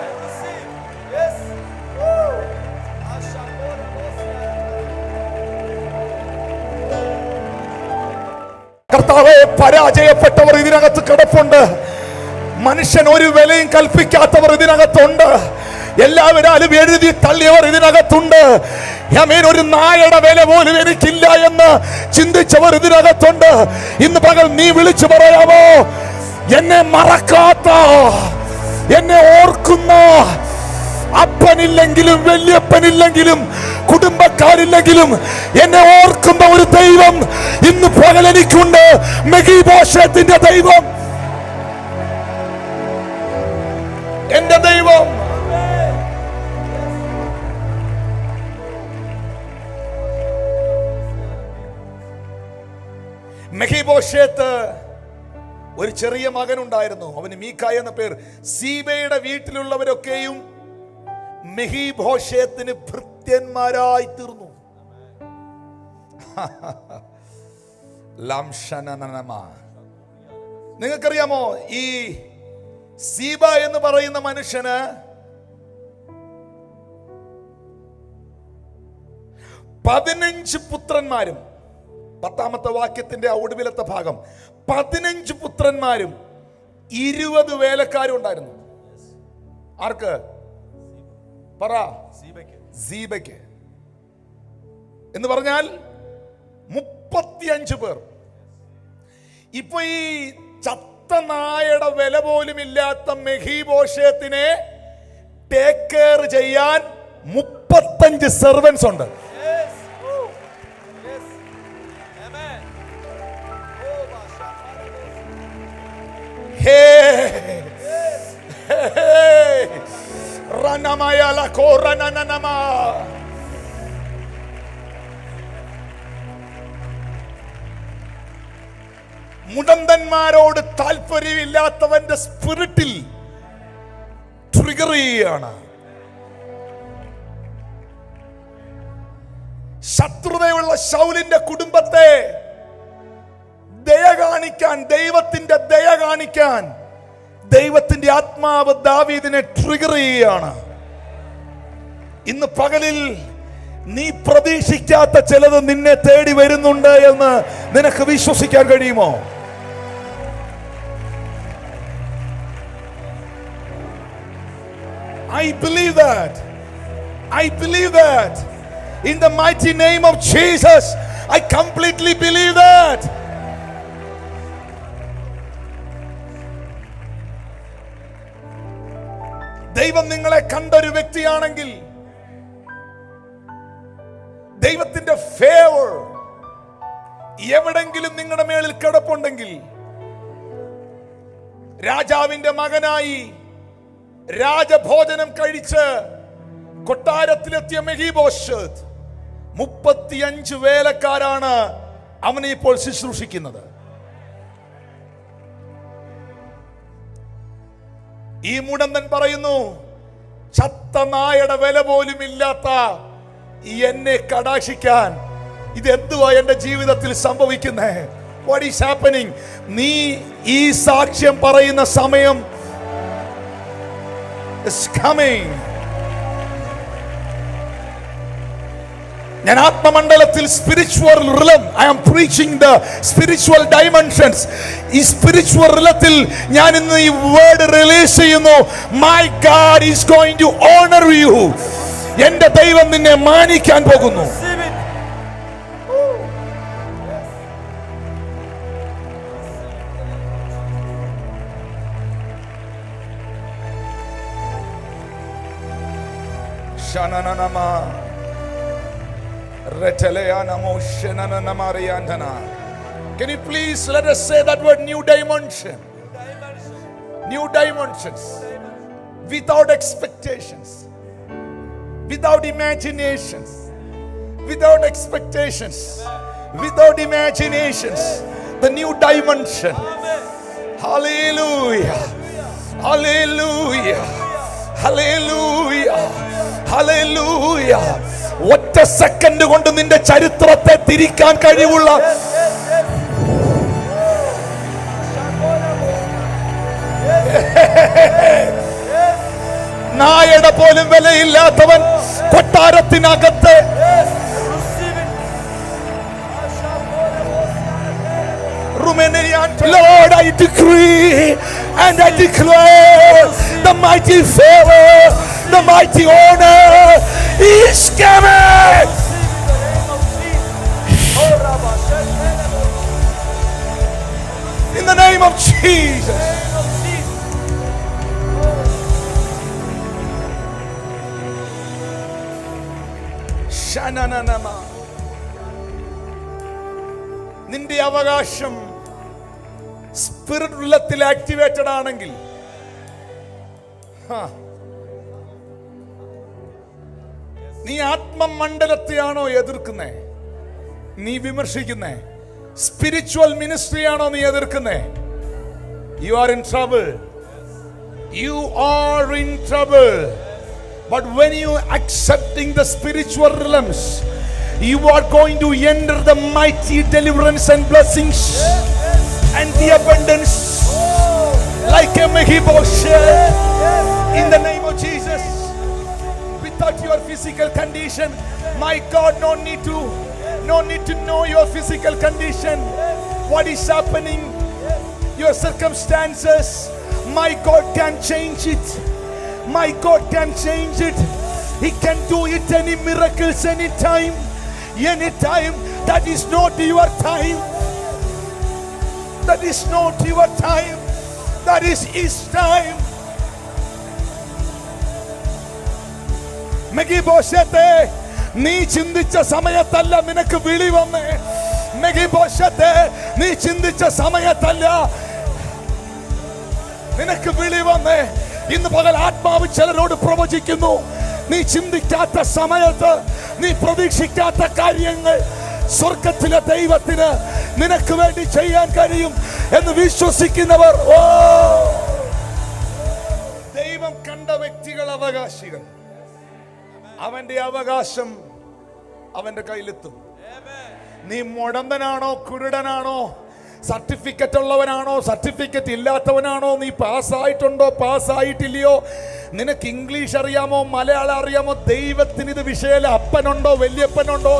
കർത്താവേ, പരാജയപ്പെട്ടവർ ഇതിനകത്ത് കിടപ്പുണ്ട്. മനുഷ്യൻ ഒരു വിലയും കൽപ്പിക്കാത്തവർ ഇതിനകത്തുണ്ട്. എല്ലാവരും എഴുതി തള്ളിയവർ ഇതിനകത്തുണ്ട്. ഒരു നായയുടെ വില പോലും എനിക്കില്ല എന്ന് ചിന്തിച്ചവർ ഇതിനകത്തുണ്ട്. ഇന്ന് പകൽ നീ വിളിച്ചു പറയാമോ, എന്നെ മറക്കാത്ത, എന്നെ ഓർക്കുന്ന, അപ്പനില്ലെങ്കിലും വല്യപ്പനില്ലെങ്കിലും കുടുംബക്കാരില്ലെങ്കിലും എന്നെ ഓർക്കുന്ന ഒരു ദൈവം ഇന്ന് പകൽ എനിക്കുണ്ട്. മെഫീബോശേത്തിന്റെ ദൈവം, എന്റെ ദൈവം. മെഫീബോശേത്ത് ഒരു ചെറിയ മകനുണ്ടായിരുന്നു, അവന് മീഖായ എന്ന പേർ. സീബയുടെ വീട്ടിലുള്ളവരൊക്കെയും മെഫീബോശേത്തിന് ഭൃത്യന്മാരായി തീർന്നു. നിങ്ങൾക്കറിയാമോ, ഈ സീബ എന്ന് പറയുന്ന മനുഷ്യന് 15 പുത്രന്മാരും, 10-ാമത്തെ വാക്യത്തിന്റെ ഒടുവിലത്തെ ഭാഗം, 15 പുത്രന്മാരും 20 വേലക്കാരും ഉണ്ടായിരുന്നു. ആർക്ക്? പറ. സീബയ്ക്ക് എന്ന് പറഞ്ഞാൽ 35 പേർ. ഇപ്പൊ ഈ ചത്ത നായയുടെ വില പോലും ഇല്ലാത്ത മെഫീബോശേത്തിനെ ടേക്ക് കെയർ ചെയ്യാൻ 35 സെർവൻസ് ഉണ്ട്. മുടന്തന്മാരോട് താല്പര്യമില്ലാത്തവന്റെ സ്പിരിറ്റിൽ ട്രിഗർ ചെയ്യുകയാണ്. ശത്രുതയുള്ള ശൗലിന്റെ കുടുംബത്തെ ദയ കാണിക്കാൻ, ദൈവത്തിന്റെ ദയ കാണിക്കാൻ ദൈവത്തിന്റെ ആത്മാവ് ദാവീദിനെ ട്രിഗർ ചെയ്യുകയാണ്. ഇന്ന് പകലിൽ നീ പ്രതീക്ഷിക്കാത്ത ചിലത് നിന്നെ തേടി വരുന്നുണ്ട് എന്ന് നിനക്ക് വിശ്വസിക്കാൻ കഴിയുമോ? I believe that. I believe that. In the mighty name of Jesus, I completely believe that. ദൈവം നിങ്ങളെ കണ്ടൊരു വ്യക്തിയാണെങ്കിൽ, ദൈവത്തിന്റെ ഫേവർ എവിടെങ്കിലും നിങ്ങളുടെ മേളിൽ കിടപ്പുണ്ടെങ്കിൽ, രാജാവിന്റെ മകനായി രാജഭോജനം കഴിച്ച് കൊട്ടാരത്തിലെത്തിയ മെഫീബോശേത്ത് 35 വേലക്കാരാണ് അവനെ ഇപ്പോൾ ശുശ്രൂഷിക്കുന്നത്. ഈ മുടന്തൻ പറയുന്നു, ചത്ത നായയുടെ വില പോലും ഇല്ലാത്ത എന്നെ കടാക്ഷിക്കാൻ ഇതെന്തുവാ എന്റെ ജീവിതത്തിൽ സംഭവിക്കുന്നേ? What is happening? നീ ഈ സാക്ഷ്യം പറയുന്ന സമയം is coming. ഞാൻ ആത്മമണ്ഡലത്തിൽ spiritual realm, I am preaching the spiritual dimensions. ഈ സ്പിരിച്വൽ റിലത്തിൽ ഞാൻ ഇന്ന് ഈ വേർഡ് റിലീസ് ചെയ്യുന്നു. My God is going to honour you. എന്റെ ദൈവം നിന്നെ മാനിക്കാൻ പോകുന്നു. Can you please let us say that word, new dimension? New dimensions. Without expectations. Without imaginations. Without expectations. Without imaginations. The new dimension. Hallelujah. Hallelujah. Hallelujah. Hallelujah. ഒറ്റ second കൊണ്ട് നിന്റെ ചരിത്രത്തെ തിരിക്കാൻ കഴിവുള്ള നായയുടെ പോലും വിലയില്ലാത്തവൻ കൊട്ടാരത്തിനകത്ത് Lord, I decree and I declare the mighty favor, the mighty honor is coming. In the name of Jesus. Shananama. നിന്റെ അവകാശം സ്പിരിറ്റ് ഉള്ളത്തിൽ ആക്ടിവേറ്റഡ് ആണെങ്കിൽ നീ ആത്മമണ്ഡലത്തെയാണോ എതിർക്കുന്നേ? നീ വിമർശിക്കുന്നേ? സ്പിരിച്വൽ മിനിസ്ട്രിയാണോ നീ എതിർക്കുന്നേ? You are in trouble. You are in trouble. But when you accepting the spiritual realms, you are going to enter the mighty deliverance and blessings and the abundance like a Mephibosheth in the name of Jesus. Without your physical condition, my God, no need to know your physical condition, what is happening, your circumstances. My God can change it. My God can change it. He can do it, any miracles anytime. Anytime. That is not your time. That is not your time. That is His time. മെഗിബോശത്തെ, നീ ചിന്തിച്ച സമയത്തല്ല നിനക്ക് വിളി വന്നേ. മെഗിബോശത്തെ, നീ ചിന്തിച്ച സമയത്തല്ല നിനക്ക് വിളി വന്നേ. ഇന്ന് പകൽ ആത്മാവ് ചിലരോട് പ്രവചിക്കുന്നു. നീ ചിന്തിക്കാത്ത സമയത്ത്, നീ പ്രതീക്ഷിക്കാത്ത കാര്യങ്ങൾ സ്വർഗത്തിലെ ദൈവത്തിന് നിനക്ക് വേണ്ടി ചെയ്യാൻ കഴിയും എന്ന് വിശ്വസിക്കുന്നവർ, ഓ, ദൈവം കണ്ട വ്യക്തികൾ അവകാശികൾ. അവന്റെ അവകാശം അവന്റെ കയ്യിലെത്തും. നീ മുടന്തനാണോ, കുരുടനാണോ, സർട്ടിഫിക്കറ്റ് ഉള്ളവനാണോ, സർട്ടിഫിക്കറ്റ് ഇല്ലാത്തവനാണോ, നീ പാസ്സായിട്ടുണ്ടോ, പാസ്സായിട്ടില്ലയോ, നിനക്ക് ഇംഗ്ലീഷ് അറിയാമോ, മലയാളം അറിയാമോ, ദൈവത്തിന് ഇത് വിഷയമല്ല. അപ്പനുണ്ടോ, വല്യപ്പനുണ്ടോ,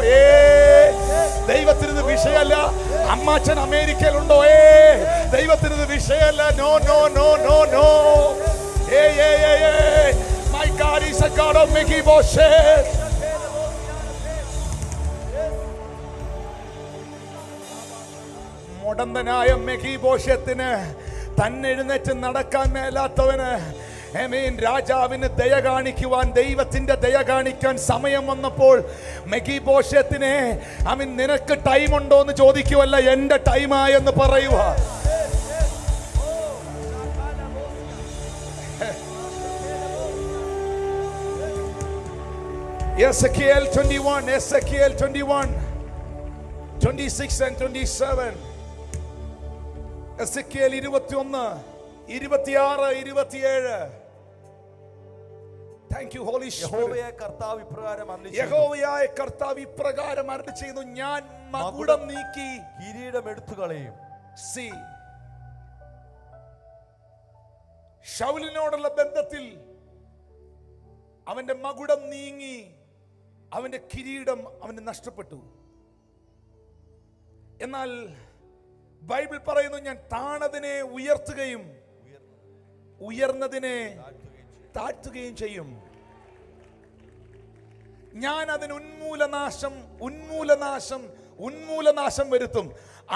ദൈവത്തിന് ഇത് വിഷയമല്ല. അമ്മാച്ചൻ അമേരിക്കയിലുണ്ടോ, ദൈവത്തിന് ഇത് വിഷയമല്ല. No no no no no. My God is a God of Mephibosheth. മുടന്തനായ മെഫീബോശത്തിന് തന്നെ എഴുന്നേറ്റ് നടക്കാൻ മേലാത്തവന്, രാജാവിന് ദയ കാണിക്കുവാൻ, ദൈവത്തിന്റെ ദയ കാണിക്കാൻ സമയം വന്നപ്പോൾ മെഫീബോശത്തിനെ നിനക്ക് ടൈം ഉണ്ടോ എന്ന് ചോദിക്കുവല്ല, എന്റെ ടൈമായെന്ന് പറയുക. Ezekiel 21, Ezekiel 21, 26 and 27. Ezekiel 21, 26, 27. Thank you, Holy Spirit. യഹോവയായ കർത്താവ് ഇപ്രകാരം അരുളിച്ചെയ്യുന്നു, ഞാൻ മകുടം നീക്കി കിരീടം എടുത്തു കളയും. See, ശൗലിനോടുള്ള ബന്ധത്തിൽ അവന്റെ മകുടം നീങ്ങി, അവന്റെ കിരീടം അവന് നഷ്ടപ്പെട്ടു. എന്നാൽ ബൈബിൾ പറയുന്നു, ഞാൻ താണതിനെ ഉയർത്തുകയും ഉയർന്നതിനെ താഴ്ത്തുകയും ചെയ്യും. ഞാൻ അതിന് ഉന്മൂലനാശം വരുത്തും.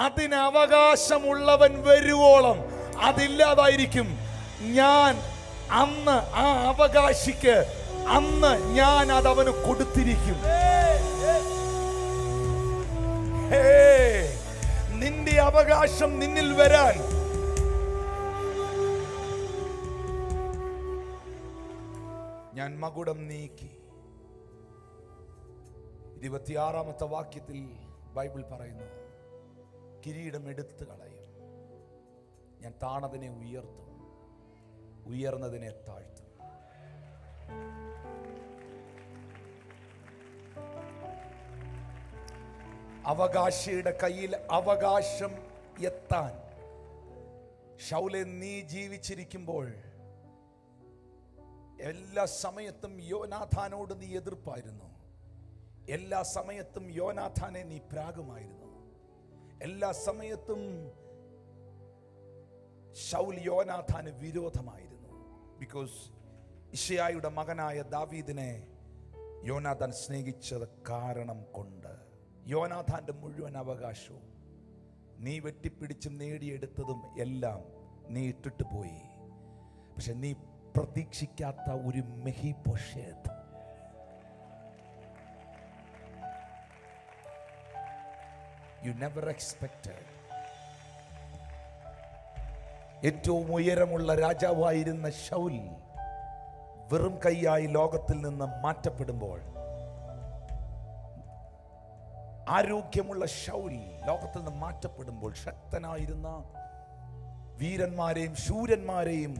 അതിന് അവകാശമുള്ളവൻ വരുവോളം അതില്ലാതായിരിക്കും. ഞാൻ അന്ന് ആ അവകാശിക്ക് അന്ന് ഞാൻ അത് അവന് കൊടുത്തിരിക്കും. നിന്റെ അവകാശം നിന്നിൽ വരാൻ ഞാൻ മകുടം നീക്കി. 26-ാമത്തെ വാക്യത്തിൽ ബൈബിൾ പറയുന്നു, കിരീടം എടുത്തു കളയും, ഞാൻ താണതിനെ ഉയർത്തും, ഉയർന്നതിനെ താഴ്ത്തും. അവകാശിയുടെ കയ്യിൽ അവകാശം എത്താൻ, ശൗലേ നീ ജീവിച്ചിരിക്കുമ്പോൾ എല്ലാ സമയത്തും യോനാഥാനോട് നീ എതിർപ്പായിരുന്നു. എല്ലാ സമയത്തും യോനാഥാനെ നീ പ്രാകുമായിരുന്നു. എല്ലാ സമയത്തും ശൗൽ യോനാഥാന് വിരോധമായിരുന്നു. ബിക്കോസ് ഇശ്ശായിയുടെ മകനായ ദാവീദിനെ യോനാഥാൻ സ്നേഹിച്ചത് കാരണം കൊണ്ട്. യോനാഥാന്റെ മുഴുവൻ അവകാശവും നീ വെട്ടിപ്പിടിച്ചും നേടിയെടുത്തതും എല്ലാം നീ ഇട്ടിട്ട് പോയി. പക്ഷെ നീ പ്രതീക്ഷിക്കാത്ത ഒരു മെഫീബോശേത്ത്, you never expected. ഏറ്റവും ഉയരമുള്ള രാജാവായിരുന്ന ശൗൽ വെറും കൈയായി ലോകത്തിൽ നിന്ന് മാറ്റപ്പെടുമ്പോൾ, ആരോഗ്യമുള്ള ശൗൽ ലോകത്തിൽ നിന്ന് മാറ്റപ്പെടുമ്പോൾ, ശക്തനായിരുന്ന വീരന്മാരെയും ശൂരന്മാരെയും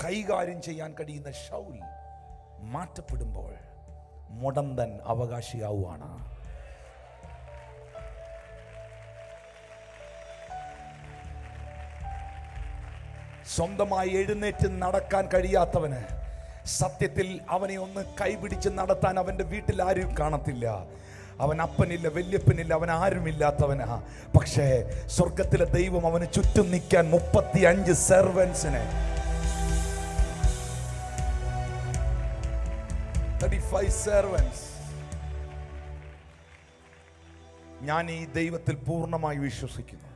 കൈകാര്യം ചെയ്യാൻ കഴിയുന്ന ശൗൽ മാറ്റപ്പെടുമ്പോൾ മുടന്തൻ അവകാശിയാവുകയാണ്. സ്വന്തമായി എഴുന്നേറ്റ് നടക്കാൻ കഴിയാത്തവന് സത്യത്തിൽ അവനെ ഒന്ന് കൈപിടിച്ച് നടത്താൻ അവന്റെ വീട്ടിൽ ആരും കാണത്തില്ല. അവൻ അപ്പനില്ല, വല്യപ്പനില്ല, അവൻ ആരുമില്ലാത്തവനാ. പക്ഷേ സ്വർഗത്തിലെ ദൈവം അവന് ചുറ്റും നിൽക്കാൻ 35 സെർവൻസിനെ, 35 സെർവൻസ്. ഞാൻ ഈ ദൈവത്തിൽ പൂർണ്ണമായി വിശ്വസിക്കുന്നു.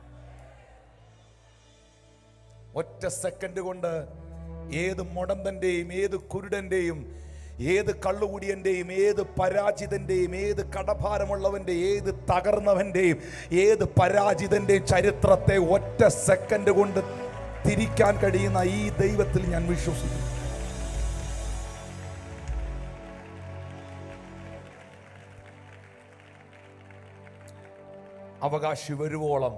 ഒറ്റ സെക്കൻഡ് കൊണ്ട് ഏത് മുടന്തന്റെയും, ഏത് കുരുടന്റെയും, ഏത് കള്ളുകുടിയന്റെയും, ഏത് പരാജിതന്റെയും, ഏത് കടഭാരമുള്ളവന്റെ, ഏത് തകർന്നവന്റെയും, ഏത് പരാജിതന്റെയും ചരിത്രത്തെ ഒറ്റ സെക്കൻഡ് കൊണ്ട് തിരിക്കാൻ കഴിയുന്ന ഈ ദൈവത്തിൽ ഞാൻ വിശ്വസിക്കുന്നു. അവകാശി വരുവോളം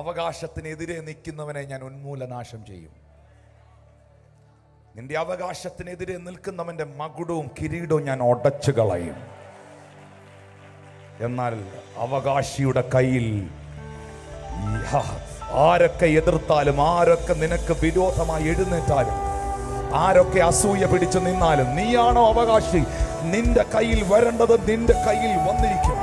അവകാശത്തിനെതിരെ നിൽക്കുന്നവനെ ഞാൻ ഉന്മൂലനാശം ചെയ്യും. നിന്റെ അവകാശത്തിനെതിരെ നിൽക്കുന്നവന്റെ മകുടവും കിരീടവും ഞാൻ ഉടച്ചു കളയും. എന്നാൽ അവകാശിയുടെ കയ്യിൽ ആരൊക്കെ എതിർത്താലും, ആരൊക്കെ നിനക്ക് വിരോധമായി എഴുന്നേറ്റാലും, ആരൊക്കെ അസൂയ പിടിച്ചു നിന്നാലും, നീയാണോ അവകാശി, നിന്റെ കയ്യിൽ വരേണ്ടത് നിന്റെ കയ്യിൽ വന്നിരിക്കും.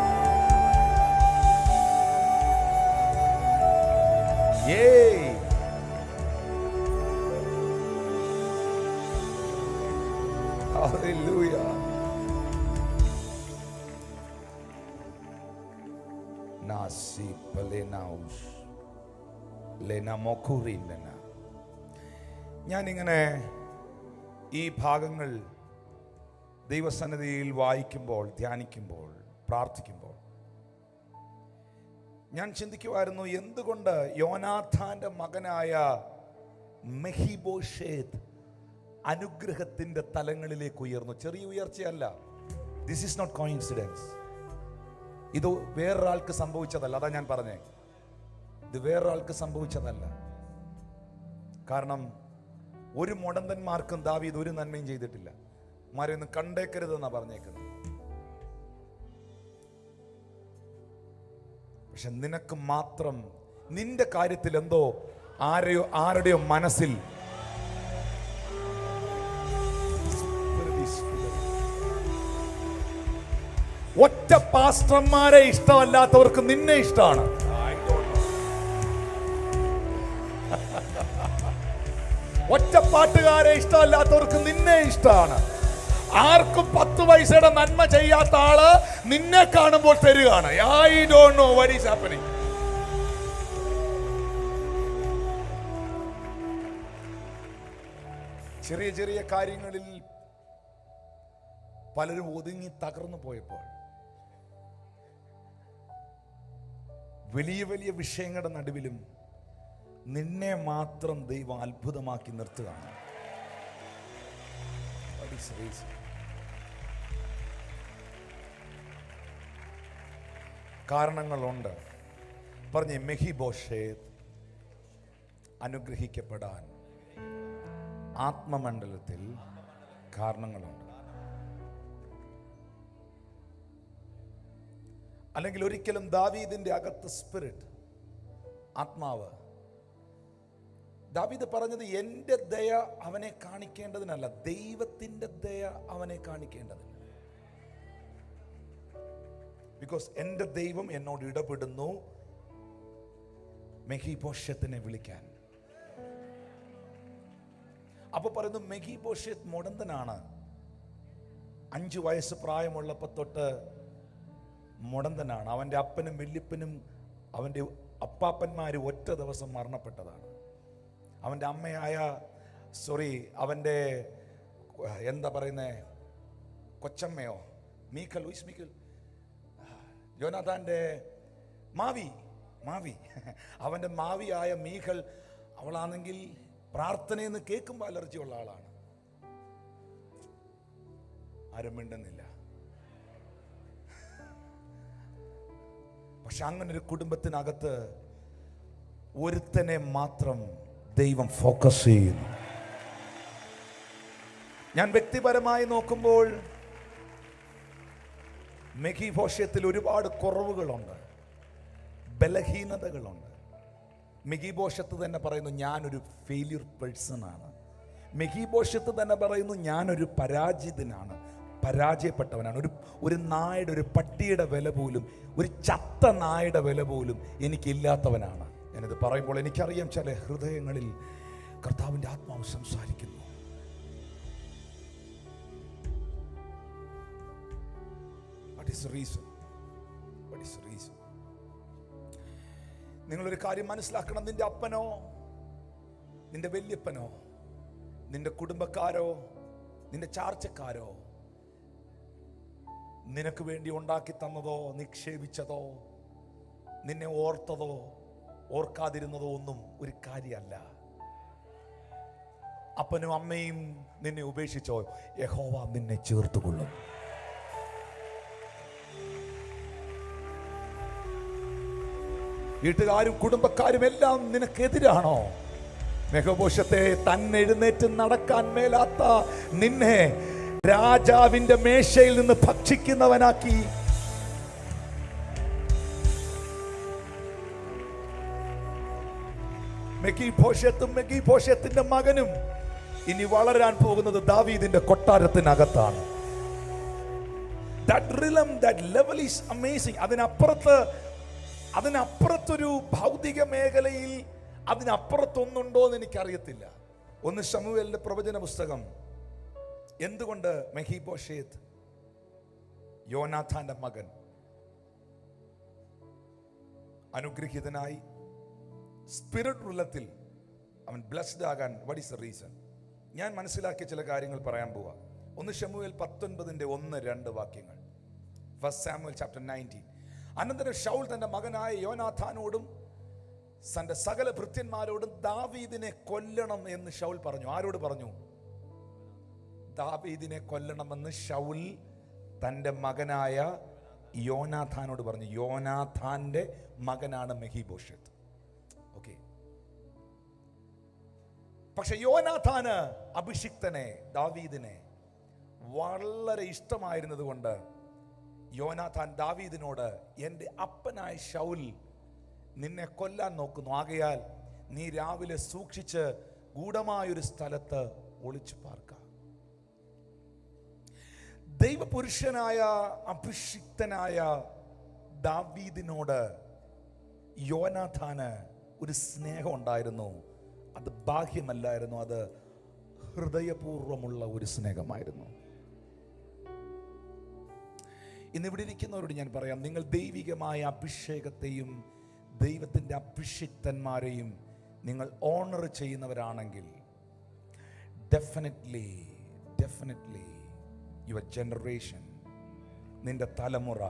Hallelujah. Nasi pelenaus lena mokurinena. ഞാനിങ്ങനെ ഈ ഭാഗങ്ങൾ ദൈവസന്നിധിയിൽ വായിക്കുമ്പോൾ, ധ്യാനിക്കുമ്പോൾ, പ്രാർത്ഥിക്കുമ്പോൾ ഞാൻ ചിന്തിക്കുമായിരുന്നു, എന്തുകൊണ്ട് യോനാഥാന്റെ മകനായ മെഫീബോശേത്ത് അനുഗ്രഹത്തിന്റെ തലങ്ങളിലേക്ക് ഉയർന്നു. ചെറിയ ഉയർച്ചയല്ല. This is not coincidence. ഇത് വേറൊരാൾക്ക് സംഭവിച്ചതല്ല. അതാ ഞാൻ പറഞ്ഞേ, ഇത് വേറൊരാൾക്ക് സംഭവിച്ചതല്ല. കാരണം ഒരു മുടന്തന്മാർക്കും ദാവീദ് ഒരു നന്മയും ചെയ്തിട്ടില്ല. മാരെയൊന്നും കണ്ടേക്കരുതെന്നാ പറഞ്ഞേക്കുന്നത്. പക്ഷെ നിനക്ക് മാത്രം നിന്റെ കാര്യത്തിൽ എന്തോ ആരുടെയോ മനസ്സിൽ ഒറ്റ പാസ്റ്റർമാരെ ഇഷ്ടമല്ലാത്തവർക്ക് നിന്നെ ഇഷ്ടമാണ്. ഒറ്റ പാട്ടുകാരെ ഇഷ്ടമല്ലാത്തവർക്ക് നിന്നെ ഇഷ്ടമാണ്. ആർക്കും 10 പൈസയുടെ നന്മ ചെയ്യാത്ത ആള് നിന്നെ കാണുമ്പോൾ തരികയാണ്. I don't know what is happening. ചെറിയ ചെറിയ കാര്യങ്ങളിൽ പലരും ഒതുങ്ങി തകർന്നു പോയപ്പോൾ വലിയ വലിയ വിഷയങ്ങളുടെ നടുവിലും നിന്നെ മാത്രം ദൈവം അത്ഭുതമാക്കി നിർത്തുകയാണ്. കാരണങ്ങളുണ്ട്. പറഞ്ഞേ, മെഫീബോശേത്ത് അനുഗ്രഹിക്കപ്പെടാൻ ആത്മമണ്ഡലത്തിൽ കാരണങ്ങളുണ്ട്. അല്ലെങ്കിൽ ഒരിക്കലും ദാവീദിന്റെ അകത്ത് സ്പിരിറ്റ്, ആത്മാവ്, ദാവീദ് പറഞ്ഞത് എൻ്റെ ദയ അവനെ കാണിക്കേണ്ടതിനല്ല, ദൈവത്തിൻ്റെ ദയ അവനെ കാണിക്കേണ്ടതിന്. ബിക്കോസ് എൻ്റെ ദൈവം എന്നോട് ഇടപെടുന്നു മെഫീബോശേത്തിനെ വിളിക്കാൻ. അപ്പൊ പറയുന്നു മെഫീബോശേത്ത് മുടന്തനാണ്. 5 വയസ്സ് പ്രായമുള്ളപ്പോൾ തൊട്ട് മുടന്തനാണ്. അവൻ്റെ അപ്പനും വല്യപ്പനും അവൻ്റെ അപ്പാപ്പന്മാരും ഒറ്റ ദിവസം മരണപ്പെട്ടതാണ്. അവൻ്റെ അമ്മയായ അവൻ്റെ എന്താ പറയുന്നേ, കൊച്ചമ്മയോ, മീഖൽ, യോനാഥാൻ്റെ മാവി അവൻ്റെ മാവിയായ മീഖൽ, അവളാണെങ്കിൽ പ്രാർത്ഥനയെന്ന് കേൾക്കുമ്പോൾ അലർജിയുള്ള ആളാണ്. ആരും മിണ്ടുന്നില്ല. പക്ഷെ അങ്ങനെ ഒരു കുടുംബത്തിനകത്ത് ഒരുത്തനെ മാത്രം ദൈവം ഫോക്കസ് ചെയ്യുന്നു. ഞാൻ വ്യക്തിപരമായി നോക്കുമ്പോൾ മെഫീബോശേത്തിൽ ഒരുപാട് കുറവുകളുണ്ട്, ബലഹീനതകളുണ്ട്. മെഫീബോശേത്ത് തന്നെ പറയുന്നു ഞാനൊരു ഫെയിലിയർ പേഴ്സൺ ആണ്. മെഫീബോശേത്ത് തന്നെ പറയുന്നു ഞാനൊരു പരാജിതനാണ്, പരാജയപ്പെട്ടവനാണ്. ഒരു നായുടെ, ഒരു പട്ടിയുടെ വില പോലും, ഒരു ചത്ത നായുടെ വില പോലും എനിക്കില്ലാത്തവനാണ്. ഞാനിത് പറയുമ്പോൾ എനിക്കറിയാം ചില ഹൃദയങ്ങളിൽ കർത്താവിൻ്റെ ആത്മാവ് സംസാരിക്കുന്നു. നിങ്ങളൊരു കാര്യം മനസ്സിലാക്കണം. നിന്റെ അപ്പനോ, നിന്റെ വല്യപ്പനോ, നിന്റെ കുടുംബക്കാരോ, നിന്റെ ചാർച്ചക്കാരോ നിനക്ക് വേണ്ടി ഉണ്ടാക്കി തന്നതോ, നിക്ഷേപിച്ചതോ, നിന്നെ ഓർത്തതോ ഓർക്കാതിരുന്നതോ ഒന്നും ഒരു കാര്യമല്ല. അപ്പനും അമ്മയും നിന്നെ ഉപേക്ഷിച്ചോ, യഹോവ നിന്നെ ചേർത്തുകൊള്ളും. വീട്ടുകാരും കുടുംബക്കാരും എല്ലാം നിനക്കെതിരാണോ? മെഫീബോശേത്തേ, തന്നെ എഴുന്നേറ്റ് നടക്കാൻ മേലാത്ത നിന്നെ രാജാവിന്റെ മേശയിൽ നിന്ന് ഭക്ഷിക്കുന്നവനാക്കി മെഫീബോശേത്തിന്റെ മകനും ഇനി വളരാൻ പോകുന്നത് ദാവീദിന്റെ കൊട്ടാരത്തിനകത്താണ്. That realm, that level is amazing. അതിനപ്പുറത്തൊരു ഭൗതിക മേഖലയിൽ അതിനപ്പുറത്തൊന്നുണ്ടോ എന്ന് എനിക്കറിയത്തില്ല. 1 ശമൂവേലിന്റെ പ്രവചന പുസ്തകം, എന്തുകൊണ്ട് മെഫീബോശേത്ത്, യോനാഥാന്റെ മകൻ, അനുഗ്രഹീതനായി സ്പിരിറ്റ് റിലത്തിൽ അവൻ ബ്ലെസ്ഡ് ആകാൻ, വാട്ട് ഈസ് ദ റീസൺ? ഞാൻ മനസ്സിലാക്കിയ ചില കാര്യങ്ങൾ പറയാൻ പോവാ. 1 ശമൂവേൽ 19:1-2 വാക്യങ്ങൾ. 1 Samuel chapter 19. അനന്തരം ശൗൽ തന്റെ മകനായ യോനാഥാനോടും തന്റെ സകല ഭൃത്യന്മാരോടും ദാവീദിനെ കൊല്ലണം എന്ന് ശൗൽ പറഞ്ഞു. ആരോട് പറഞ്ഞു? ദാവീദിനെ കൊല്ലണമെന്ന് ശൗൽ തന്റെ മകനായ യോനാഥാനോട് പറഞ്ഞു. യോനാഥാന്റെ മകനാണ് മെഫീബോശേത്ത്. ഓക്കെ. പക്ഷെ യോനാഥാന് അഭിഷിക്തനെ, ദാവീദിനെ വളരെ ഇഷ്ടമായിരുന്നത് കൊണ്ട് യോനാഥാൻ ദാവീദിനോട്, എൻ്റെ അപ്പനായ ശൗൽ നിന്നെ കൊല്ലാൻ നോക്കുന്നു, ആകയാൽ നീ രാവിലെ സൂക്ഷിച്ച് ഗൂഢമായൊരു സ്ഥലത്ത് ഒളിച്ചു പാർക്കുക. ദൈവപുരുഷനായ അഭിഷിക്തനായ ദാവീദിനോട് യോനാഥാന് ഒരു സ്നേഹം ഉണ്ടായിരുന്നു. അത് ബാഹ്യമല്ലായിരുന്നു, അത് ഹൃദയപൂർവമുള്ള ഒരു സ്നേഹമായിരുന്നു. ഇന്നിവിടെ ഇരിക്കുന്നവരോട് ഞാൻ പറയാം, നിങ്ങൾ ദൈവികമായ അഭിഷേകത്തെയും ദൈവത്തിൻ്റെ അഭിഷിക്തന്മാരെയും നിങ്ങൾ ഓണർ ചെയ്യുന്നവരാണെങ്കിൽ ഡെഫിനറ്റ്ലി യുവർ ജനറേഷൻ, നിന്റെ തലമുറ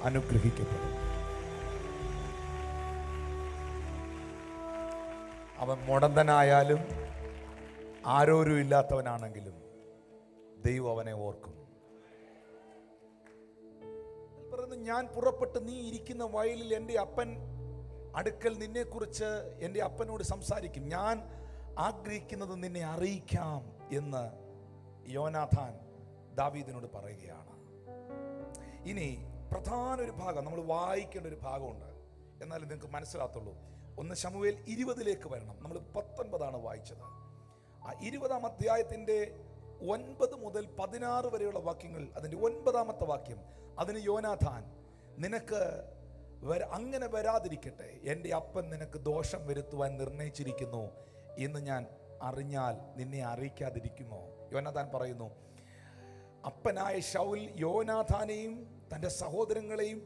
അനുഗ്രഹിക്കപ്പെടും. അവൻ മുടന്തനായാലും ആരോരും ഇല്ലാത്തവനാണെങ്കിലും ദൈവം അവനെ ഓർക്കും. പറയുന്നു, ഞാൻ പുറപ്പെട്ട് നീ ഇരിക്കുന്ന വയലിൽ എൻ്റെ അപ്പൻ അടുക്കൽ നിന്നെക്കുറിച്ച് എൻ്റെ അപ്പനോട് സംസാരിക്കും. ഞാൻ ആഗ്രഹിക്കുന്നത് നിന്നെ അറിയിക്കാം എന്ന് യോനാഥാൻ ദാവീദിനോട് പറയുകയാണ്. ഇനി പ്രധാന ഒരു ഭാഗം നമ്മൾ വായിക്കേണ്ട ഒരു ഭാഗമുണ്ട്, എന്നാലും നിങ്ങൾക്ക് മനസ്സിലാത്തുള്ളൂ. 1 ശമൂവേൽ 20 വരണം. നമ്മൾ 19 വായിച്ചത്. ആ 20 അധ്യായത്തിൻ്റെ 9 മുതൽ 16 വരെയുള്ള വാക്യങ്ങൾ, അതിൻ്റെ 9 വാക്യം, അതിന് യോനാഥാൻ, നിനക്ക് അങ്ങനെ വരാതിരിക്കട്ടെ, എൻ്റെ അപ്പൻ നിനക്ക് ദോഷം വരുത്തുവാൻ നിർണയിച്ചിരിക്കുന്നു എന്ന് ഞാൻ അറിഞ്ഞാൽ നിന്നെ അറിയിക്കാതിരിക്കുമോ? യോനാഥാൻ പറയുന്നു, അപ്പനായ ശൗൽ യോനാഥാനെയും തൻ്റെ സഹോദരങ്ങളെയും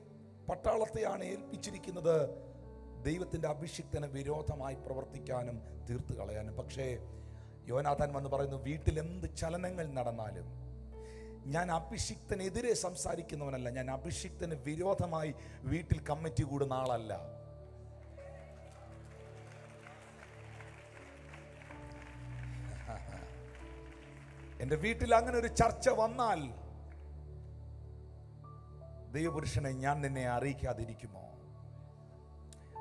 പട്ടാളത്തെയാണ് ഏൽപ്പിച്ചിരിക്കുന്നത് ദൈവത്തിൻ്റെ അഭിഷിക്തന് വിരോധമായി പ്രവർത്തിക്കാനും തീർത്തു കളയാനും. പക്ഷേ യോനാഥാൻ വന്ന് പറയുന്നു, വീട്ടിൽ എന്ത് ചലനങ്ങൾ നടന്നാലും ഞാൻ അഭിഷിക്തനെതിരെ സംസാരിക്കുന്നവനല്ല, ഞാൻ അഭിഷിക്തന് വിരോധമായി വീട്ടിൽ കമ്മിറ്റി കൂടുന്ന ആളല്ല. എൻ്റെ വീട്ടിൽ അങ്ങനെ ഒരു ചർച്ച വന്നാൽ ദൈവപുരുഷനെ ഞാൻ നിന്നെ അറിയിക്കാതിരിക്കുമോ?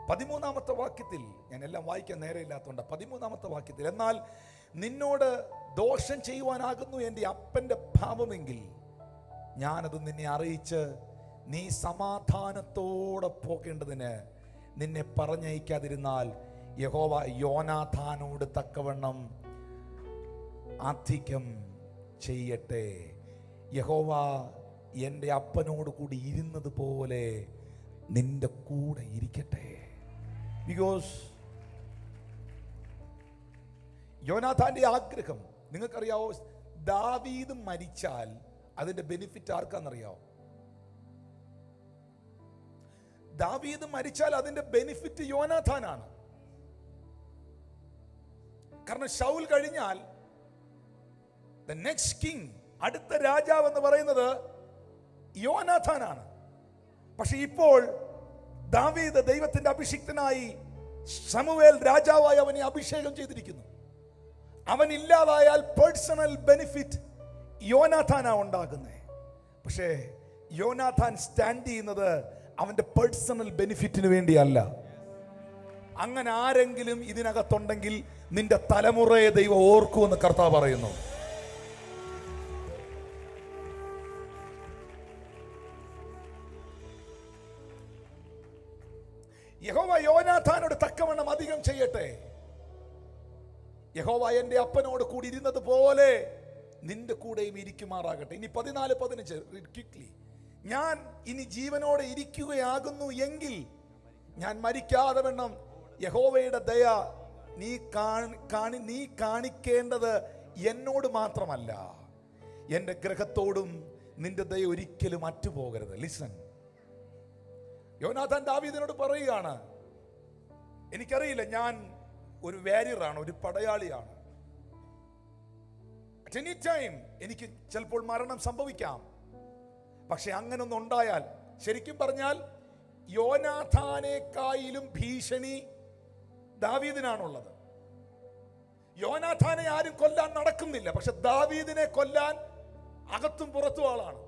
13 വാക്യത്തിൽ, ഞാൻ എല്ലാം വായിക്കാൻ നേരെയില്ലാത്തതുകൊണ്ട് 13 വാക്യത്തിൽ, എന്നാൽ നിന്നോട് ദോഷം ചെയ്യുവാനാകുന്നു എൻ്റെ അപ്പൻ്റെ ഭാവമെങ്കിൽ ഞാനത് നിന്നെ അറിയിച്ച് നീ സമാധാനത്തോടെ പോകേണ്ടതിന് നിന്നെ പറഞ്ഞയക്കാതിരുന്നാൽ യഹോവ യോനാഥാനോട് തക്കവണ്ണം അധികം ചെയ്യട്ടെ. യഹോവ എൻ്റെ അപ്പനോട് കൂടി ഇരുന്നത് പോലെ നിന്റെ കൂടെ ഇരിക്കട്ടെ. ബിക്കോസ് യോനാഥാന്റെ ആഗ്രഹം നിങ്ങൾക്കറിയാവോ, ദാവീദ് മരിച്ചാൽ അതിന്റെ ബെനിഫിറ്റ് ആർക്കാന്നറിയാവോ? ദാവീദ് മരിച്ചാൽ അതിന്റെ ബെനിഫിറ്റ് യോനാഥാനാണ്. കാരണം ശൗൽ കഴിഞ്ഞാൽ the next king, അടുത്ത രാജാവ് എന്ന് പറയുന്നത് യോനാഥാനാണ്. പക്ഷെ ഇപ്പോൾ ദാവീദ് ദൈവത്തിന്റെ അഭിഷിക്തനായി ശമൂവേൽ രാജാവായി അവനെ അഭിഷേകം ചെയ്തിരിക്കുന്നു. അവൻ ഇല്ലാതായാൽ പേഴ്സണൽ ബെനിഫിറ്റ് യോനാഥാനാ ഉണ്ടാകുന്നത്. പക്ഷേ യോനാഥാൻ സ്റ്റാൻഡ് ചെയ്യുന്നത് അവന്റെ പേഴ്സണൽ ബെനിഫിറ്റിന് വേണ്ടിയല്ല. അങ്ങനെ ആരെങ്കിലും ഇതിനകത്തുണ്ടെങ്കിൽ നിന്റെ തലമുറയെ ദൈവം ഓർക്കുമെന്ന് കർത്താവ് പറയുന്നു. യഹോവ യോനാഥാനോട് തക്കവണ്ണം അധികം ചെയ്യട്ടെ. യഹോവ എൻ്റെ അപ്പനോട് കൂടി ഇരുന്നത് പോലെ നിന്റെ കൂടെയും ഇരിക്കുമാറാകട്ടെ. ഇനി 14-15 ക്വിക്ലി, ഞാൻ ഇനി ജീവനോടെ ഇരിക്കുകയാകുന്നു എങ്കിൽ ഞാൻ മരിക്കാതെ വണ്ണം യഹോവയുടെ ദയ നീ കാണിക്കേണ്ടത് എന്നോട് മാത്രമല്ല, എൻ്റെ ഗ്രഹത്തോടും നിന്റെ ദയ ഒരിക്കലും അറ്റുപോകരുത്. ലിസൺ, യോനാഥാൻ ദാവീദിനോട് പറയുകയാണ്, എനിക്കറിയില്ല, ഞാൻ ഒരു വാരിയറാണ്, ഒരു പടയാളിയാണ്. അറ്റ് എനി ടൈം എനിക്ക് ചിലപ്പോൾ മരണം സംഭവിക്കാം. പക്ഷെ അങ്ങനൊന്നും ഉണ്ടായാൽ, ശരിക്കും പറഞ്ഞാൽ യോനാഥാനേക്കായിലും ഭീഷണി ദാവീദിനാണുള്ളത്. യോനാഥാനെ ആരും കൊല്ലാൻ നടക്കുന്നില്ല, പക്ഷെ ദാവീദിനെ കൊല്ലാൻ അകത്തും പുറത്തും ആളാണ്.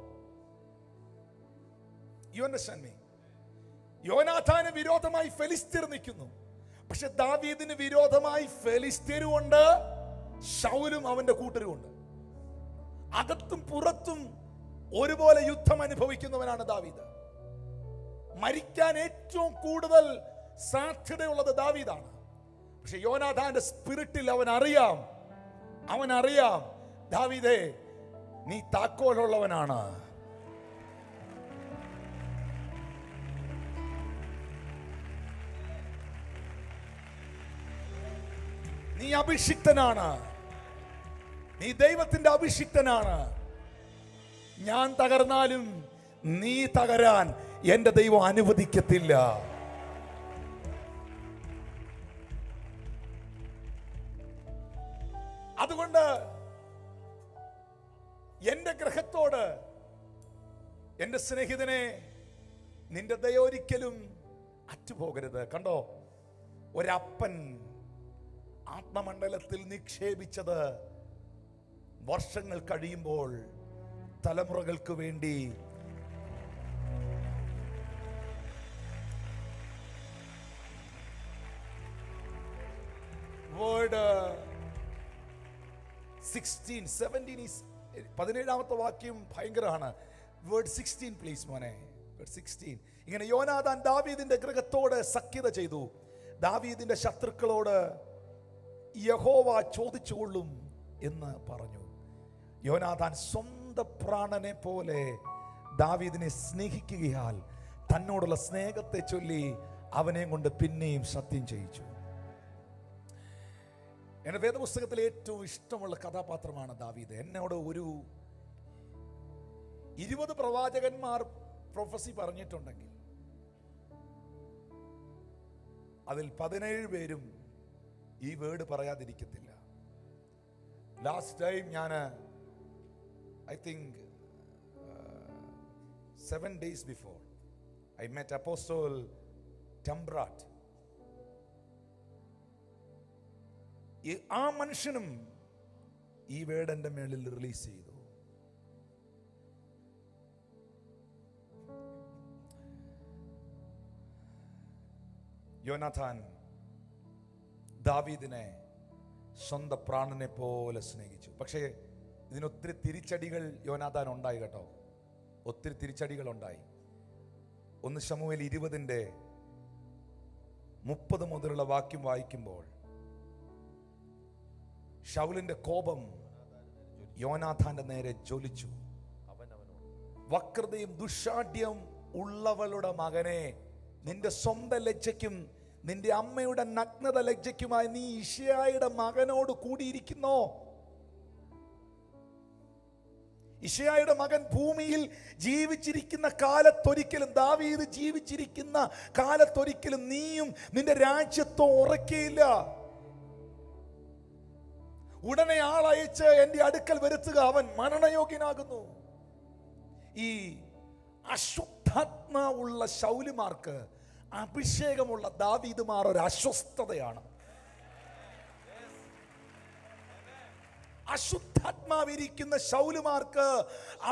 You understand me? യോനാഥാന് വിരോധമായി ഫെലിസ്ത്യർ നിൽക്കുന്നു, പക്ഷെ ദാവീദിന് വിരോധമായി ഫെലിസ്ത്യരുമുണ്ട്, ശൗലും അവന്റെ കൂട്ടരുമുണ്ട്. അകത്തും പുറത്തും ഒരുപോലെ യുദ്ധം അനുഭവിക്കുന്നവനാണ് ദാവീദ്. മരിക്കാൻ ഏറ്റവും കൂടുതൽ സാധ്യതയുള്ളത് ദാവീദാണ്. പക്ഷെ യോനാഥാന്റെ സ്പിരിറ്റിൽ അവനറിയാം ദാവീദേ, നീ താക്കോലുള്ളവനാണ്. നീ അഭിഷിക്തനാണ്, നീ ദൈവത്തിന്റെ അഭിഷിക്തനാണ്. ഞാൻ തകർന്നാലും നീ തകരാൻ എന്റെ ദൈവം അനുവദിക്കത്തില്ല. അതുകൊണ്ട് എന്റെ ഗ്രഹത്തോട്, എന്റെ സ്നേഹിതനെ, നിന്റെ ദയ ഒരിക്കലും അറ്റുപോകരുത്. കണ്ടോ, ഒരപ്പൻ ആത്മമണ്ഡലത്തിൽ നിക്ഷേപിച്ചത് വർഷങ്ങൾ കഴിയുമ്പോൾ തലമുറകൾക്ക് വേണ്ടി വേർഡ് 16, 17 is 17ാമത്തെ വാക്യം ഭയങ്കരമാണ്. വേർഡ് 16 പ്ലീസ് മോനെ. വേർഡ് 16 ഇങ്ങനെ, യോനാഥാൻ ദാവീദിന്റെ ഗൃഹത്തോട് സഖ്യത ചെയ്തു. ദാവീദിന്റെ ശത്രുക്കളോട് യഹോവ ചോദിച്ചുകൊള്ളും എന്ന് പറഞ്ഞു. യോനാഥാൻ സ്വന്തം പ്രാണനെ പോലെ ദാവീദിനെ സ്നേഹിക്കുകയാൽ തന്നോടുള്ള സ്നേഹത്തെ ചൊല്ലി അവനെ കൊണ്ട് പിന്നെയും സത്യം ചെയ്യിച്ചു. എൻ്റെ വേദപുസ്തകത്തിലെ ഏറ്റവും ഇഷ്ടമുള്ള കഥാപാത്രമാണ് ദാവീദ്. എന്നോട് ഒരു 20 പ്രവാചകന്മാർ പ്രൊഫസി പറഞ്ഞിട്ടുണ്ടെങ്കിൽ അതിൽ 17 പേരും ഈ വേർഡ് പറയാതിരിക്കത്തില്ല. ലാസ്റ്റ് ടൈം ഞാൻ I think 7 days before I met Apostle Tambrat. ആ മനുഷ്യനും ഈ വേർഡ് എൻ്റെ മേളിൽ റിലീസ് ചെയ്തു. യോനാഥാൻ ദാവീദിനെ സ്വന്തം പ്രാണനെ പോലെ സ്നേഹിച്ചു. പക്ഷേ ഇതിനൊത്തിരി തിരിച്ചടികൾ യോനാഥാൻ ഉണ്ടായി കേട്ടോ. ഒത്തിരി തിരിച്ചടികൾ ഉണ്ടായി. 1 ശമൂവേൽ 20:30 മുതലുള്ള വാക്യം വായിക്കുമ്പോൾ ശൗലിന്റെ കോപം യോനാഥാന്റെ നേരെ ജ്വലിച്ചു. വക്രതയും ദുഷാഢ്യം ഉള്ളവളുടെ മകനെ, നിന്റെ സ്വന്തം ലജ്ജയ്ക്കും നിന്റെ അമ്മയുടെ നഗ്നത ലജ്ജയ്ക്കുമായി നീ ഇശയായുടെ മകനോട് കൂടിയിരിക്കുന്നോ? ഇശയായുടെ മകൻ ഭൂമിയിൽ ജീവിച്ചിരിക്കുന്ന കാലത്തൊരിക്കലും, ദാവീദ് ജീവിച്ചിരിക്കുന്ന കാലത്തൊരിക്കലും നീയും നിന്റെ രാജ്യത്വം ഉറയ്ക്കയില്ല. ഉടനെ ആളയച്ച് എന്റെ അടുക്കൽ വരുത്തുക, അവൻ മരണയോഗ്യനാകുന്നു. ഈ അശുദ്ധാത്മാവുള്ള ശൗലിമാർക്ക് അഭിഷേകമുള്ള ദാവീദുമാർ ഒരു അസ്വസ്ഥതയാണ്. അശുദ്ധാത്മാവിരിക്കുന്ന ശൗലിമാർക്ക്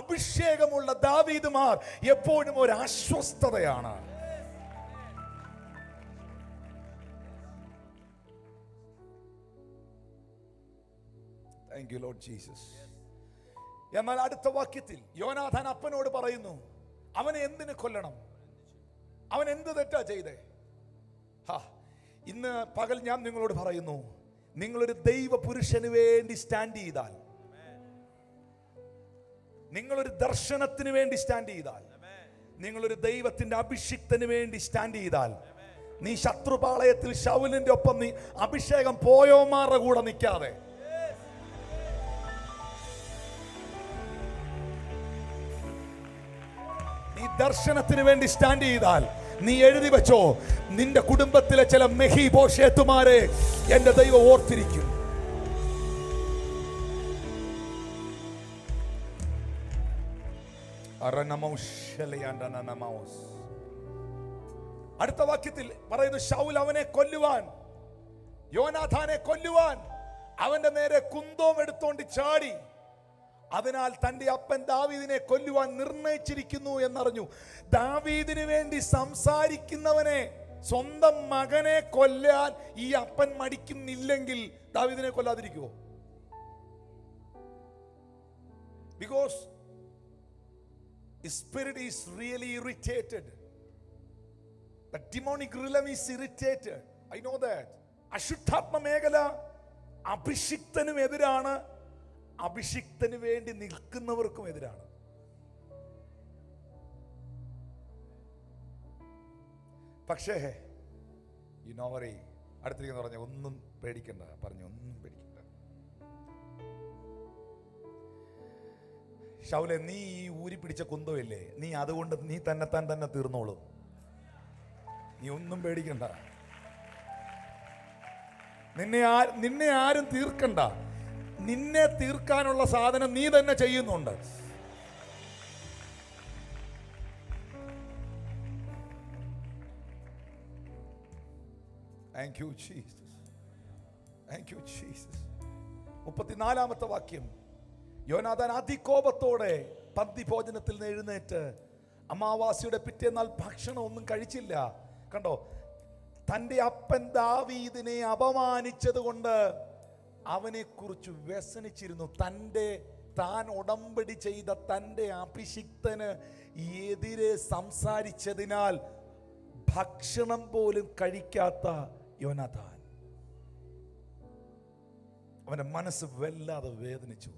അഭിഷേകമുള്ള ദാവീദുമാർ എപ്പോഴും ഒരു അസ്വസ്ഥതയാണ്. Thank you Lord Jesus. എന്നാൽ അടുത്ത വാക്യത്തിൽ യോനാഥാൻ അപ്പനോട് പറയുന്നു, അവനെ എന്തിനു കൊല്ലണം? അവൻ എന്ത് തെറ്റാ ചെയ്തേ? ഇന്ന് പകൽ ഞാൻ നിങ്ങളോട് പറയുന്നു, നിങ്ങളൊരു ദൈവ പുരുഷന് വേണ്ടി സ്റ്റാൻഡ് ചെയ്താൽ, നിങ്ങളൊരു ദർശനത്തിന് വേണ്ടി സ്റ്റാൻഡ് ചെയ്താൽ, നിങ്ങളൊരു ദൈവത്തിന്റെ അഭിഷിക്തന് വേണ്ടി സ്റ്റാൻഡ് ചെയ്താൽ, നീ ശത്രുപാളയത്തിൽ ശൗലിന്റെ ഒപ്പം നീ അഭിഷേകം പോയോമാരുടെ കൂടെ നിൽക്കാതെ, നീ ദർശനത്തിന് വേണ്ടി സ്റ്റാൻഡ് ചെയ്താൽ, നീ എഴുതി വെച്ചോ, നിന്റെ കുടുംബത്തിലെ ചില മെഹീബോശേത്തുമാരെ എന്റെ ദൈവം ഓർത്തിരിക്കും. അടുത്ത വാക്യത്തിൽ പറയുന്നു, ശൗൽ അവനെ കൊല്ലുവാൻ, യോനാഥാനെ കൊല്ലുവാൻ അവന്റെ നേരെ കുന്തവും എടുത്തോണ്ട് ചാടി. അതിനാൽ തന്റെ അപ്പൻ ദാവീദിനെ കൊല്ലുവാൻ നിർണയിച്ചിരിക്കുന്നു എന്നറിഞ്ഞു. ദാവീദിന് വേണ്ടി സംസാരിക്കുന്നവനെ, സ്വന്തം മകനെ കൊല്ലാൻ ഈ അപ്പൻ മടിക്കുന്നില്ലെങ്കിൽ ദാവീദിനെ കൊല്ലാതിരിക്കുമോ? Because his spirit is really irritated. The demonic realm is irritated. I know that. അശുദ്ധാത്മ മേഖല അഭിഷിക്തനും എതിരാണ്, അഭിഷിക്തന് വേണ്ടി നിൽക്കുന്നവർക്കും എതിരാണ്. പക്ഷേ ഈ നോവറി അടുത്തിരിക്കുന്ന പറഞ്ഞ ഒന്നും പേടിക്കണ്ട, പറഞ്ഞു ഒന്നും പേടിക്കണ്ട. ശൗലെ, നീ ഈ ഊരി പിടിച്ച കുന്തമില്ലേ, നീ അതുകൊണ്ട് നീ തന്നെത്താൻ തന്നെ തീർന്നോളും. നീ ഒന്നും പേടിക്കണ്ട. നിന്നെ ആരും തീർക്കണ്ട. നിന്നെ തീർക്കാനുള്ള സാധനം നീ തന്നെ ചെയ്യുന്നുണ്ട്. Thank you, Jesus. Thank you, Jesus. 34-ാമത്തെ വാക്യം. യോനാഥാൻ അതികോപത്തോടെ പന്തി ഭോജനത്തിൽ നിന്ന് എഴുന്നേറ്റ് അമാവാസിയുടെ പിറ്റേന്നാൾ ഭക്ഷണം ഒന്നും കഴിച്ചില്ല. കണ്ടോ, തൻ്റെ അപ്പൻ ദാവീദിനെ അപമാനിച്ചത് കൊണ്ട് അവനെ കുറിച്ച് വ്യസനിച്ചിരുന്നു. താൻ ഉടമ്പടി ചെയ്ത തൻ്റെ അഭിഷിക്തന് എതിരെ സംസാരിച്ചതിനാൽ ഭക്ഷണം പോലും കഴിക്കാത്ത യോനാഥാൻ, അവന്റെ മനസ്സ് വല്ലാതെ വേദനിച്ചു.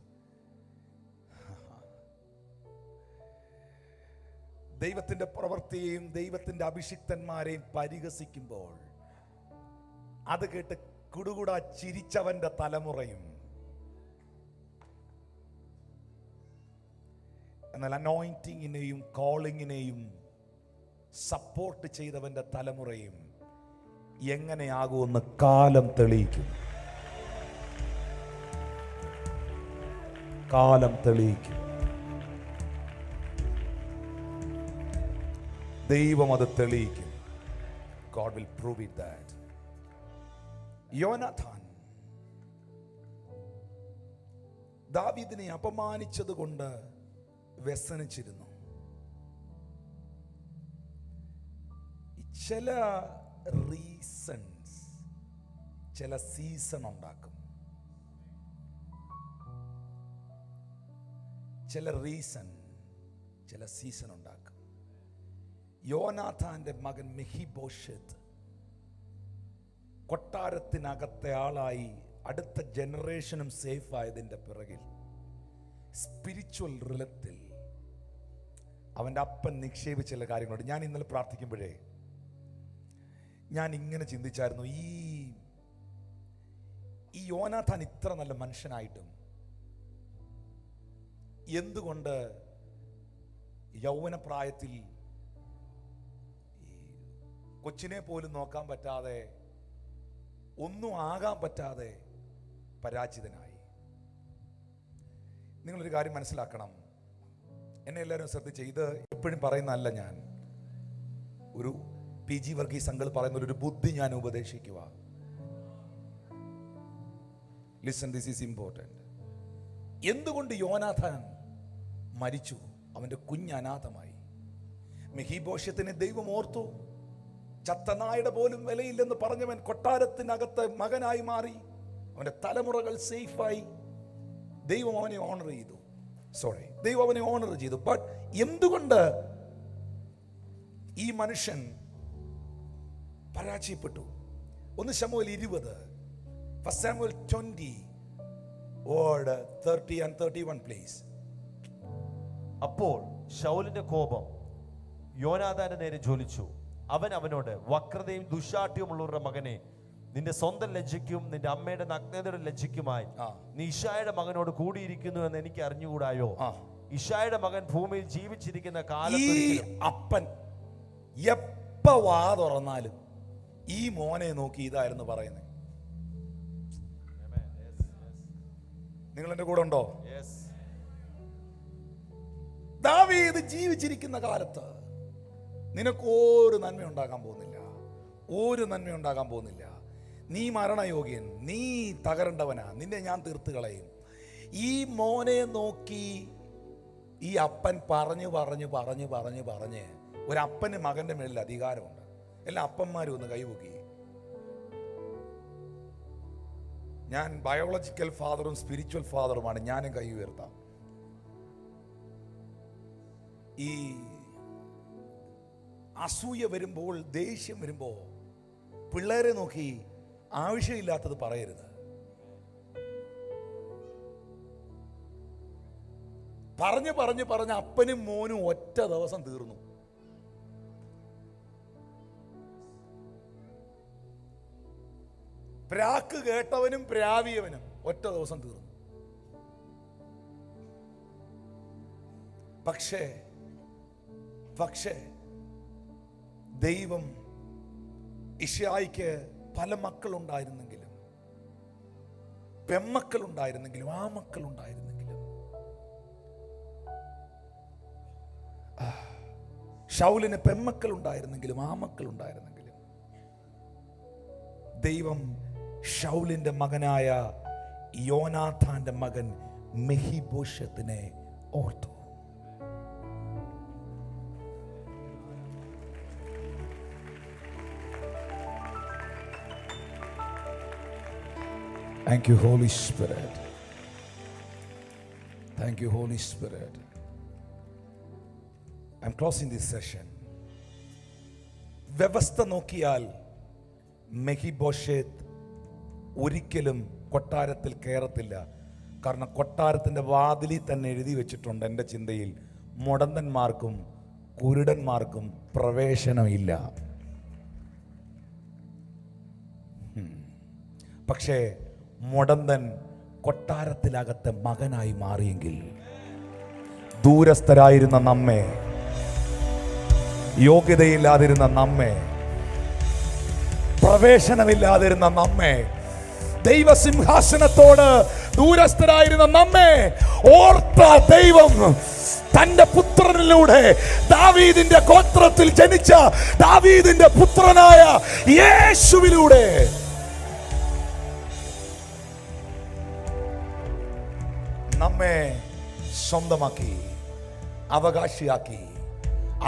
ദൈവത്തിന്റെ പ്രവൃത്തിയെയും ദൈവത്തിന്റെ അഭിഷിക്തന്മാരെയും പരിഹസിക്കുമ്പോൾ അത് കേട്ട് കുടുകുടാ ചിരിച്ചവന്റെ തലമുറയും, എന്നാൽ അനോയിന്റിങ്ങിനെയും കോളിങ്ങിനെയും സപ്പോർട്ട് ചെയ്തവന്റെ തലമുറയും എങ്ങനെയാകുമെന്ന് കാലം തെളിയിക്കും. കാലം തെളിയിക്കും. ദൈവം അത് തെളിയിക്കും. God will prove it that. യോനാഥാൻ ദാവീദിനെ അപമാനിച്ചത് കൊണ്ട് വ്യസനിച്ചിരുന്നു. ചില റീസൺസ് ചില സീസൺ ഉണ്ടാക്കും. ചില റീസൺ ചില സീസൺ ഉണ്ടാക്കും. യോനാഥാന്റെ മകൻ മെഫീബോശെത്ത് കൊട്ടാരത്തിനകത്തെ ആളായി അടുത്ത ജനറേഷനും സേഫ് ആയതിൻ്റെ പിറകിൽ സ്പിരിച്വൽ റിലത്തിൽ അവൻ്റെ അപ്പൻ നിക്ഷേപിച്ച ചില കാര്യങ്ങളുണ്ട്. ഞാൻ ഇന്നലെ പ്രാർത്ഥിക്കുമ്പോഴേ ഞാൻ ഇങ്ങനെ ചിന്തിച്ചായിരുന്നു, ഈ യോനാഥാൻ ഇത്ര നല്ല മനുഷ്യനായിട്ടും എന്തുകൊണ്ട് യൗവനപ്രായത്തിൽ കൊച്ചിനെ പോലും നോക്കാൻ പറ്റാതെ, ഒന്നും ആകാൻ പറ്റാതെ പരാജിതനായി? നിങ്ങളൊരു കാര്യം മനസ്സിലാക്കണം, എന്നെ എല്ലാവരും ശ്രദ്ധിച്ച്, ഇത് എപ്പോഴും പറയുന്നതല്ല. ഞാൻ ഒരു PG വർഗീസ് അങ്കിൾ പറയുന്ന ഒരു ബുദ്ധി ഞാൻ ഉപദേശിക്കുക. Listen, this is important. എന്തുകൊണ്ട് യോനാഥാൻ മരിച്ചു? അവൻ്റെ കുഞ്ഞ് അനാഥമായി. മെഫീബോശെത്തിനെ ദൈവം ഓർത്തു. ചത്തനായുടെ പോലും വിലയില്ലെന്ന് പറഞ്ഞവൻ കൊട്ടാരത്തിനകത്ത് മകനായി മാറി. അവൻ്റെ തലമുറകൾ സേഫായി. ദൈവം അവനെ ഓണർ ചെയ്തു. ദൈവം അവനെ ഓണർ ചെയ്തു. ബട്ട് എന്തുകൊണ്ട് ഈ മനുഷ്യൻ പരാജയപ്പെട്ടു? 1 ശമൂവേൽ 20, 1 Samuel 20 word 30 and 31 please. അപ്പോൾ ശൗലിന്റെ കോപം യോനാഥാന്റെ നേരെ ജ്വലിച്ചു. അവൻ അവനോട്, വക്രതയും ദുശാഠ്യമുള്ളവരുടെ മകനെ, നിന്റെ സ്വന്തം ലജ്ജയ്ക്കും നിന്റെ അമ്മയുടെ നഗ്നതയുടെ ലജ്ജയ്ക്കുമായി നീ ഇശായുടെ മകനോട് കൂടിയിരിക്കുന്നു എന്ന് എനിക്ക് അറിഞ്ഞുകൂടായോ? ഇശായുടെ മകൻ ഭൂമിയിൽ ജീവിച്ചിരിക്കുന്ന കാലത്ത് അപ്പൻ എപ്പ വാ തുറന്നാലും ഈ മോനെ നോക്കി ഇതായിരുന്നു പറയുന്നത്. നിങ്ങൾ എന്റെ കൂടെ ഉണ്ടോ? ദാവീദ് ജീവിച്ചിരിക്കുന്ന കാലത്ത് നിനക്ക് ഒരു നന്മ ഉണ്ടാകാൻ പോകുന്നില്ല. ഒരു നന്മ ഉണ്ടാകാൻ പോകുന്നില്ല. നീ മരണയോഗ്യൻ, നീ തകരേണ്ടവനാ, നിന്നെ ഞാൻ തീർത്ത് കളയും. ഈ മോനെ നോക്കി ഈ അപ്പൻ പറഞ്ഞു പറഞ്ഞു പറഞ്ഞു പറഞ്ഞു പറഞ്ഞ് ഒരപ്പന് മകന്റെ മേളിൽ അധികാരമുണ്ട്. എല്ലാ അപ്പന്മാരും ഒന്ന് കൈപൊക്കി. ഞാൻ ബയോളജിക്കൽ ഫാദറും സ്പിരിച്വൽ ഫാദറുമാണ്. ഞാനും കൈ ഉയർത്താം. ഈ അസൂയ വരുമ്പോൾ, ദേഷ്യം വരുമ്പോൾ പിള്ളേരെ നോക്കി ആവശ്യമില്ലാത്തത് പറയരുത്. പറഞ്ഞു പറഞ്ഞു പറഞ്ഞ് അപ്പനും മോനും ഒറ്റ ദിവസം തീർന്നു. പ്രാക്ക് കേട്ടവനും പ്രാവിയവനും ഒറ്റ ദിവസം തീർന്നു. പക്ഷേ ദൈവം ഇശായിക്ക് പല മക്കളുണ്ടായിരുന്നെങ്കിലും, പെമ്മക്കളുണ്ടായിരുന്നെങ്കിലും, ആ മക്കളുണ്ടായിരുന്നെങ്കിലും, ശൗലിന് പെമ്മക്കളുണ്ടായിരുന്നെങ്കിലും, ആ മക്കളുണ്ടായിരുന്നെങ്കിലും, ദൈവം ശൗലിന്റെ മകനായ യോനാഥാന്റെ മകൻ മെഫീബോശത്തിനെ ഓർത്തു. Thank you, Holy Spirit. Thank you, Holy Spirit. I'm closing this session. വ്യവസ്ഥ നോക്കിയാൽ മെഫീബോശത്ത് ഒരിക്കലും കൊട്ടാരത്തിൽ കയറത്തില്ല. കാരണം കൊട്ടാരത്തിൻ്റെ വാതിലിൽ തന്നെ എഴുതി വെച്ചിട്ടുണ്ട്, എൻ്റെ ചിന്തയിൽ, മുടന്തന്മാർക്കും കുരുടന്മാർക്കും പ്രവേശനമില്ല. പക്ഷേ മുടന്തൻ കൊട്ടാരത്തിലകത്തെ മകനായി മാറിയെങ്കിൽ, ദൂരസ്ഥരായിരുന്ന നമ്മെ, യോഗ്യതയില്ലാതിരുന്ന നമ്മെ, പ്രവേശനമില്ലാതിരുന്ന നമ്മെ, ദൈവസിംഹാസനത്തോട് ദൂരസ്ഥരായിരുന്ന നമ്മെ ഓർത്ത ദൈവം തന്റെ പുത്രനിലൂടെ, ദാവീദിന്റെ ഗോത്രത്തിൽ ജനിച്ച ദാവീദിന്റെ പുത്രനായ യേശുവിലൂടെ നമ്മെ സ്വന്തമാക്കി, അവകാശിയാക്കി,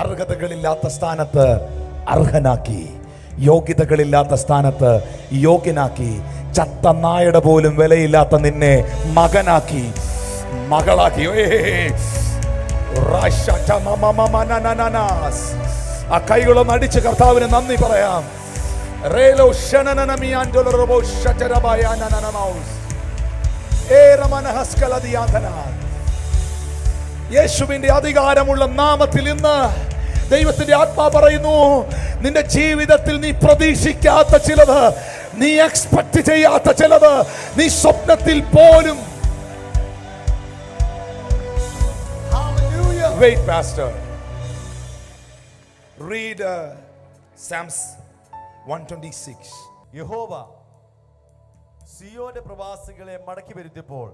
അർഹതകളില്ലാത്ത സ്ഥാനത്ത് അർഹനാക്കി, യോഗ്യതകളില്ലാത്ത സ്ഥാനത്ത് യോഗ്യനാക്കി, ചത്ത നായുടെ പോലും വിലയില്ലാത്ത നിന്നെ മകനാക്കി, മകളാക്കി. ആ കൈകളൊന്ന് അടിച്ച് കർത്താവിന് നന്ദി പറയാം. യേശുവിന്റെ അധികാരമുള്ള നാമത്തിൽ ഇന്ന് ദൈവത്തിന്റെ ആത്മാ പറയുന്നു, നിന്റെ ജീവിതത്തിൽ നീ പ്രതീക്ഷിക്കാത്ത ചിലത്, നീ എക്സ്പെക്ട് ചെയ്യാത്ത ചിലത്, നീ സ്വപ്നത്തിൽ പോലും. Wait, Pastor. Read Psalms 126. യഹോവ സിയോന്റെ പ്രവാസികളെ മടക്കി വരുത്തിയപ്പോൾ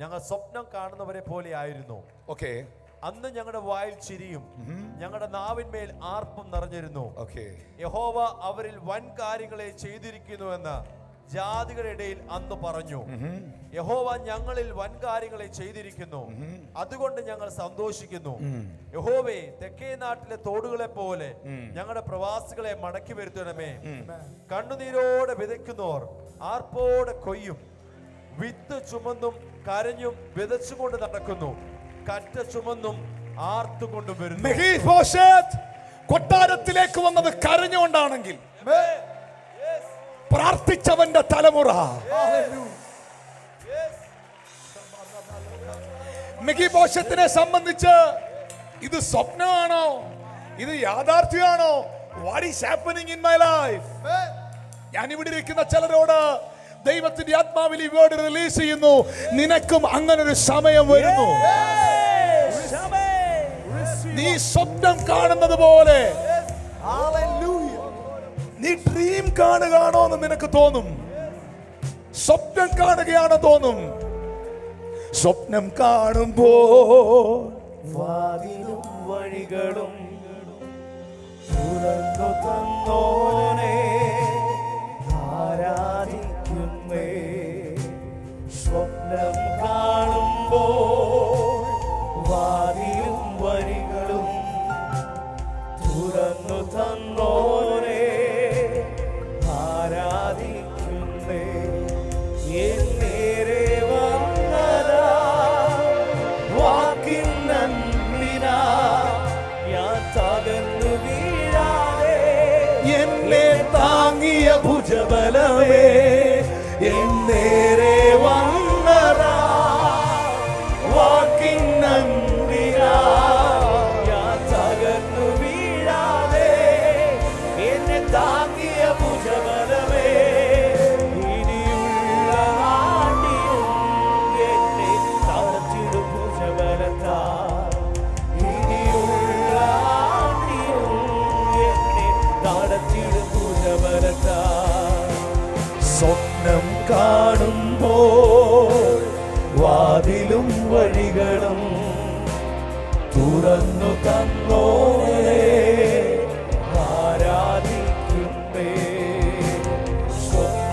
ഞങ്ങൾ സ്വപ്നം കാണുന്നവരെ പോലെ ആയിരുന്നു. Okay. അന്ന് ഞങ്ങളുടെ വായിൽ ചിരിയും ഞങ്ങളുടെ നാവിന്മേൽ ആർപ്പും നിറഞ്ഞിരുന്നു. Okay. യഹോവ അവരിൽ വൻ കാര്യങ്ങളെ ചെയ്തിരിക്കുന്നുവെന്ന് ജാതികളുടെ ഇടയിൽ അന്ന് പറഞ്ഞു. യഹോവ ഞങ്ങളിൽ വൻ കാര്യങ്ങളെ ചെയ്തിരിക്കുന്നു, അതുകൊണ്ട് ഞങ്ങൾ സന്തോഷിക്കുന്നു. യഹോവേ, തെക്കേ നാട്ടിലെ തോടുകളെ പോലെ ഞങ്ങളുടെ പ്രവാസികളെ മടക്കി വരുത്തണമേ. കണ്ണുനീരോടെ വിതയ്ക്കുന്നവർ ആർപ്പോടെ കൊയ്യും. വിത്ത് ചുമന്നും കരഞ്ഞും വിതച്ചുകൊണ്ട് നടക്കുന്നു, കറ്റ ചുമന്നും ആർത്തുകൊണ്ടും വരുന്നു. മെഫീബോശത്ത് കൊട്ടാരത്തിലേക്ക് വന്നത് കരഞ്ഞുകൊണ്ടാണെങ്കിൽ, പ്രാർത്ഥിച്ചവന്റെ തലമുറ, മെഫീബോശത്തിനെ സംബന്ധിച്ച് ഇത് സ്വപ്നമാണോ, ഇത് യാഥാർത്ഥ്യമാണോ? What is happening in my life? ഞാൻ ഇവിടെ ഇരിക്കുന്ന ചിലരോട് ദൈവത്തിന്റെ ആത്മാവിൽ ഈ വേർഡ് റിലീസ് ചെയ്യുന്നു. നിനക്കും അങ്ങനെ ഒരു സമയം വരുന്നു. നീ സ്വപ്നം കാണുന്നത് പോലെ നീ ഡ്രീം കാണുകയാണോ എന്ന് നിനക്ക് തോന്നും. സ്വപ്നം കാണുകയാണോ തോന്നും. സ്വപ്നം കാണുമ്പോ വാതിലും വഴികളും തുറന്നു തന്നോനെ ആരാധിക്കുന്നേ. സ്വപ്നം കാണുമ്പോൾ വാതിലും വഴികളും തുറന്നു തന്നോനെ ആരാധിക്കുന്നേ. എന്നേരെ വന്നതാ വാക്കിൻ നന്ദിനാ ഞാൻ തകർന്നു വീഴാതെ. എന്നെ താങ്ങിയ ഭുജബലമേ എന്നേരെ വന്നതാ വാക്കിൻ നന്ദിനാ ഞാൻ തകർന്നു വീഴാതെ. എന്നെ താങ്ങിയ ഭുജബലമേ ഇനിയുള്ള ആണ്ടിയും എന്നെ തളച്ചിടും ഭുജബലത്താ. ഇനിയുള്ള ആണ്ടിയും എന്നെ തളച്ചിടും ഭുജബലത്താ. സ്വപ്നം കാണുമ്പോൾ വാതിലും വഴികളും തുറന്നു തന്നോനെ ആരാധിക്കുന്നേ. സ്വപ്നം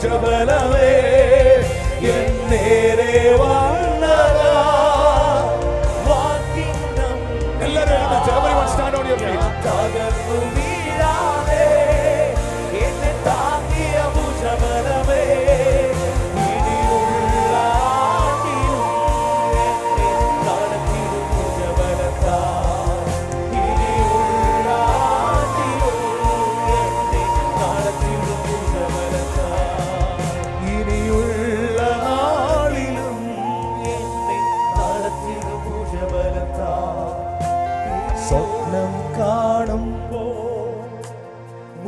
ഭുജബലമേ എന്നേരെ വന്നതാ വാക്കിനം എല്ലാവരും എഴുന്നേറ്റ്. Everyone stand on your feet. തകർന്നു വീഴാതെ എന്നെ താങ്ങിയ ഭുജബലമേ ഇനിയുള്ള ആണ്ടിലും എന്നെ നടത്തിടും ഭുജബലത്താൽ ഇനിയുള്ള ആണ്ടിലും എന്നെ നടത്തിടും ഭുജബലത്താൽ ഇനിയുള്ള നാളിലും എന്നെ നടത്തിടും ഭുജബലത്താൽ സ്വപ്നം കാണുമ്പോ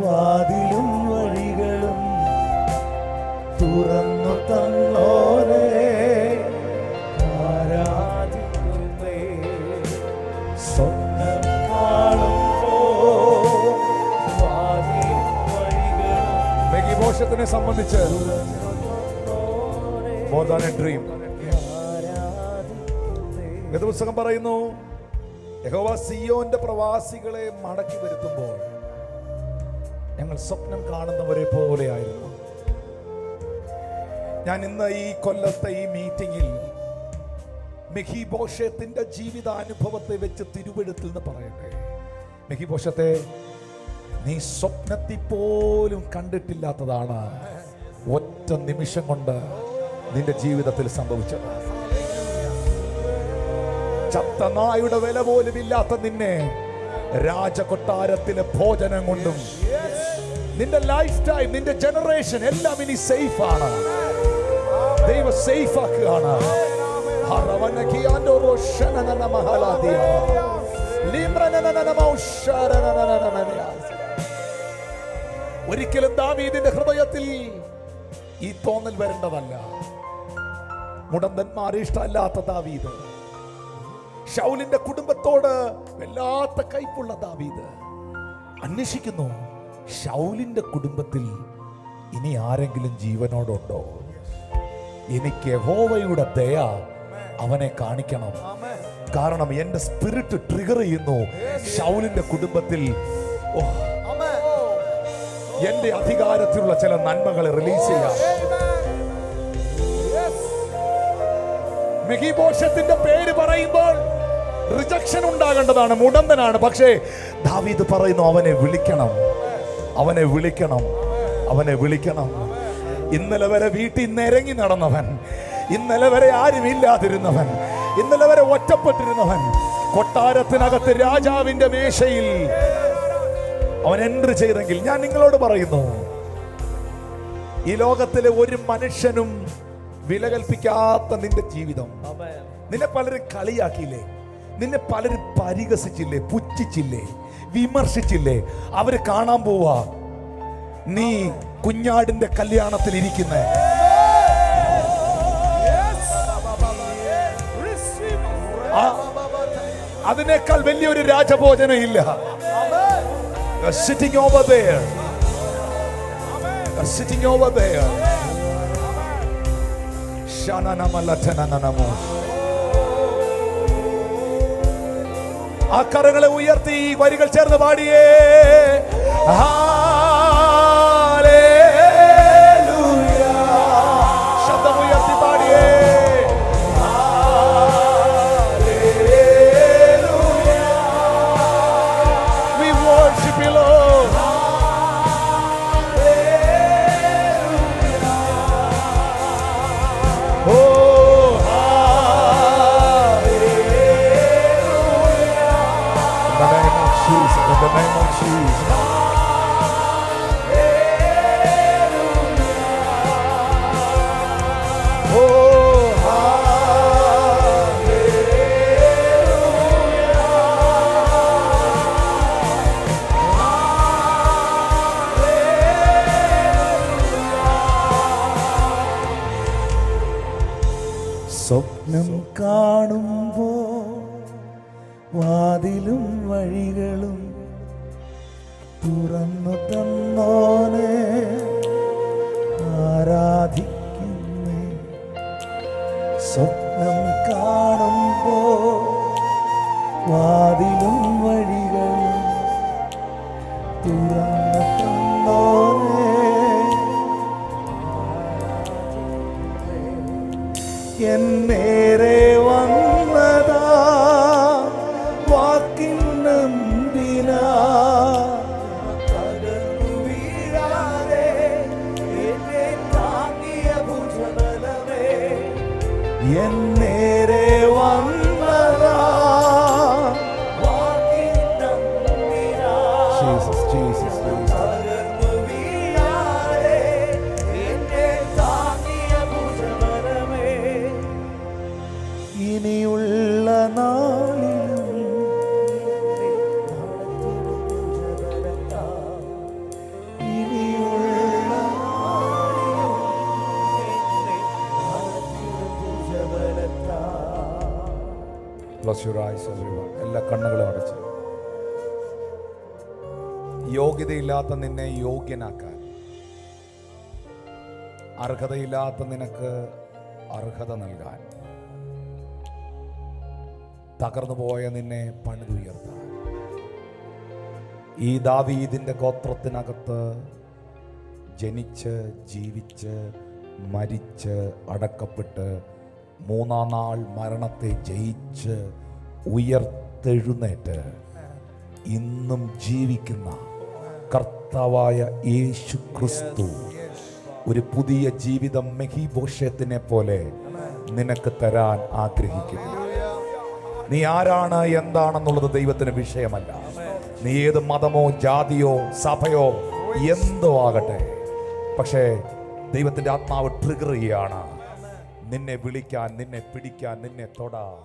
വാതിലും വഴികളും തുറന്നു തന്നോരേ ആരാധിക്കുന്നേ സ്വപ്നം കാണുമ്പോ വാതിലും വഴികളും മെഗിബോശത്തിനെ സംബന്ധിച്ച് more than a dream. വേദപുസ്തകം പറയുന്നു, യഹോവ സിയോന്റെ പ്രവാസികളെ മടക്കി വരുത്തുമ്പോൾ ഞങ്ങൾ സ്വപ്നം കാണുന്നവരെ പോലെയായിരുന്നു. ഞാൻ ഇന്ന് ഈ കൊല്ലത്തെ ഈ മീറ്റിംഗിൽ മെഗിബോശത്തിന്റെ ജീവിതാനുഭവത്തെ വെച്ച് തിരുവെഴുത്തിൽ നിന്ന് പറയട്ടെ. മെഗിബോശത്തെ, നീ സ്വപ്നത്തിൽ പോലും കണ്ടിട്ടില്ലാത്തതാണ് ഒറ്റ നിമിഷം കൊണ്ട് നിന്റെ ജീവിതത്തിൽ സംഭവിച്ചത്. ചത്ത നായുടെ വില പോലും ഇല്ലാത്ത നിന്നെ രാജകൊട്ടാരത്തിലെ ഭോജനം കൊണ്ടും നിന്റെ ലൈഫ് ടൈം, നിന്റെ ജനറേഷൻ എല്ലാം ഇനി സേഫ് ആണ്. ദൈവം സേഫ് ആക്കുകയാണ്. ഒരിക്കലും ദാവീദിന്റെ ഹൃദയത്തിൽ ഈ തോന്നൽ വരേണ്ടതല്ല. മുടന്തന്മാരെ ഇഷ്ടമല്ലാത്ത ദാവീദ്, ശൗലിന്റെ കുടുംബത്തോട് വല്ലാത്ത കയ്പുള്ള ദാവീദ് അന്വേഷിക്കുന്നു, ശൗലിന്റെ കുടുംബത്തിൽ ഇനി ആരെങ്കിലും ജീവനോടുണ്ടോ? എനിക്ക് യഹോവയുടെ ദയ അവനെ കാണിക്കണം. കാരണം എന്റെ സ്പിരിറ്റ് ട്രിഗർ ചെയ്യുന്നു ശൗലിന്റെ കുടുംബത്തിൽ എന്റെ അധികാരത്തിലുള്ള ചില നന്മകളെ റിലീസ് ചെയ്യാം. മെഗിബോശത്തിന്റെ പേര് പറയുമ്പോൾ റിജക്ഷൻ ഉണ്ടാകേണ്ടതാണ്, മുടന്തനാണ്. പക്ഷേ ദാവീദ് പറയുന്നു, അവനെ വിളിക്കണം, അവനെ വിളിക്കണം, അവനെ വിളിക്കണം. ഇന്നലെ വരെ വീട്ടിൽ നിരങ്ങി നടന്നവൻ, ഇന്നലെ വരെ ആരുമില്ലാതിരുന്നവൻ, ഇന്നലെ വരെ ഒറ്റപ്പെട്ടിരുന്നവൻ, കൊട്ടാരത്തിനകത്ത് രാജാവിന്റെ മേശയിൽ അവൻ എൻട്രി ചെയ്തെങ്കിൽ, ഞാൻ നിങ്ങളോട് പറയുന്നു, ഈ ലോകത്തിലെ ഒരു മനുഷ്യനും വില കൽപ്പിക്കാത്ത നിന്റെ ജീവിതം. നിന്നെ പലരും കളിയാക്കിയില്ലേ, നിന്നെ പലരും പരിഹസിച്ചില്ലേ, പുച്ഛിച്ചില്ലേ, വിമർശിച്ചില്ലേ? അവര് കാണാൻ പോവാ നീ കുഞ്ഞാടിന്റെ കല്യാണത്തിൽ ഇരിക്കുന്നേ. അതിനേക്കാൾ വലിയൊരു രാജഭോജനം ഇല്ല. Sitting over there, sitting over there. Shanana malatananamo. ആ കരങ്ങളെ ഉയർത്തി വരികൾ ചേർന്ന് പാടിയേ. ഹല്ലേലൂയ. ശബ്ദം ഉയർത്തി പാടിയേ. ഹല്ലേലൂയ. We worship you, Lord. ഹല്ലേലൂയ. Oh, in the name of Jesus. Oh, സ്വപ്നം കാണുമ്പോ വാതിലും വഴികളും തുറന്നു തന്നോനെ ആരാധിക്കുന്നേ. സ്വപ്നം കാണുമ്പോ വാതിലും വഴികളും തുറന്നു തന്നോനെ ജീസസ് ജീസസ് തകർന്നു വീഴാതെ എന്നെ താങ്ങിയ ഭുജബലമേ, ഇനിയുള്ള നാളിലും ഇനിയുള്ള നാളിലും ഭുജബലത്താ. Close your eyes, everyone. എല്ലാ കണ്ണുകളും അടച്ച്. യോഗ്യതയില്ലാത്ത നിന്നെ യോഗ്യനാക്കാൻ, അർഹതയില്ലാത്ത നിനക്ക് അർഹത നൽകാൻ, തകർന്നു പോയ നിന്നെ പണിതുയർത്താൻ, ഈ ദാവീദിന്റെ ഗോത്രത്തിനകത്ത് ജനിച്ച് ജീവിച്ച് മരിച്ച് അടക്കപ്പെട്ട് മൂന്നാം നാൾ മരണത്തെ ജയിച്ച് ഉയർത്തെഴുന്നേറ്റ് ഇന്നും ജീവിക്കുന്ന കർത്താവായ യേശു ക്രിസ്തു ഒരു പുതിയ ജീവിതം മെഫീബോശേത്തിനെ പോലെ നിനക്ക് തരാൻ ആഗ്രഹിക്കുന്നു. നീ ആരാണ് എന്താണെന്നുള്ളത് ദൈവത്തിന് വിഷയമല്ല. നീ ഏത് മതമോ ജാതിയോ സഭയോ എന്തോ ആകട്ടെ, പക്ഷേ ദൈവത്തിന്റെ ആത്മാവ് ട്രിഗർ ചെയ്യാണ് നിന്നെ വിളിക്കാൻ, നിന്നെ പിടിക്കാൻ, നിന്നെ തൊടാൻ.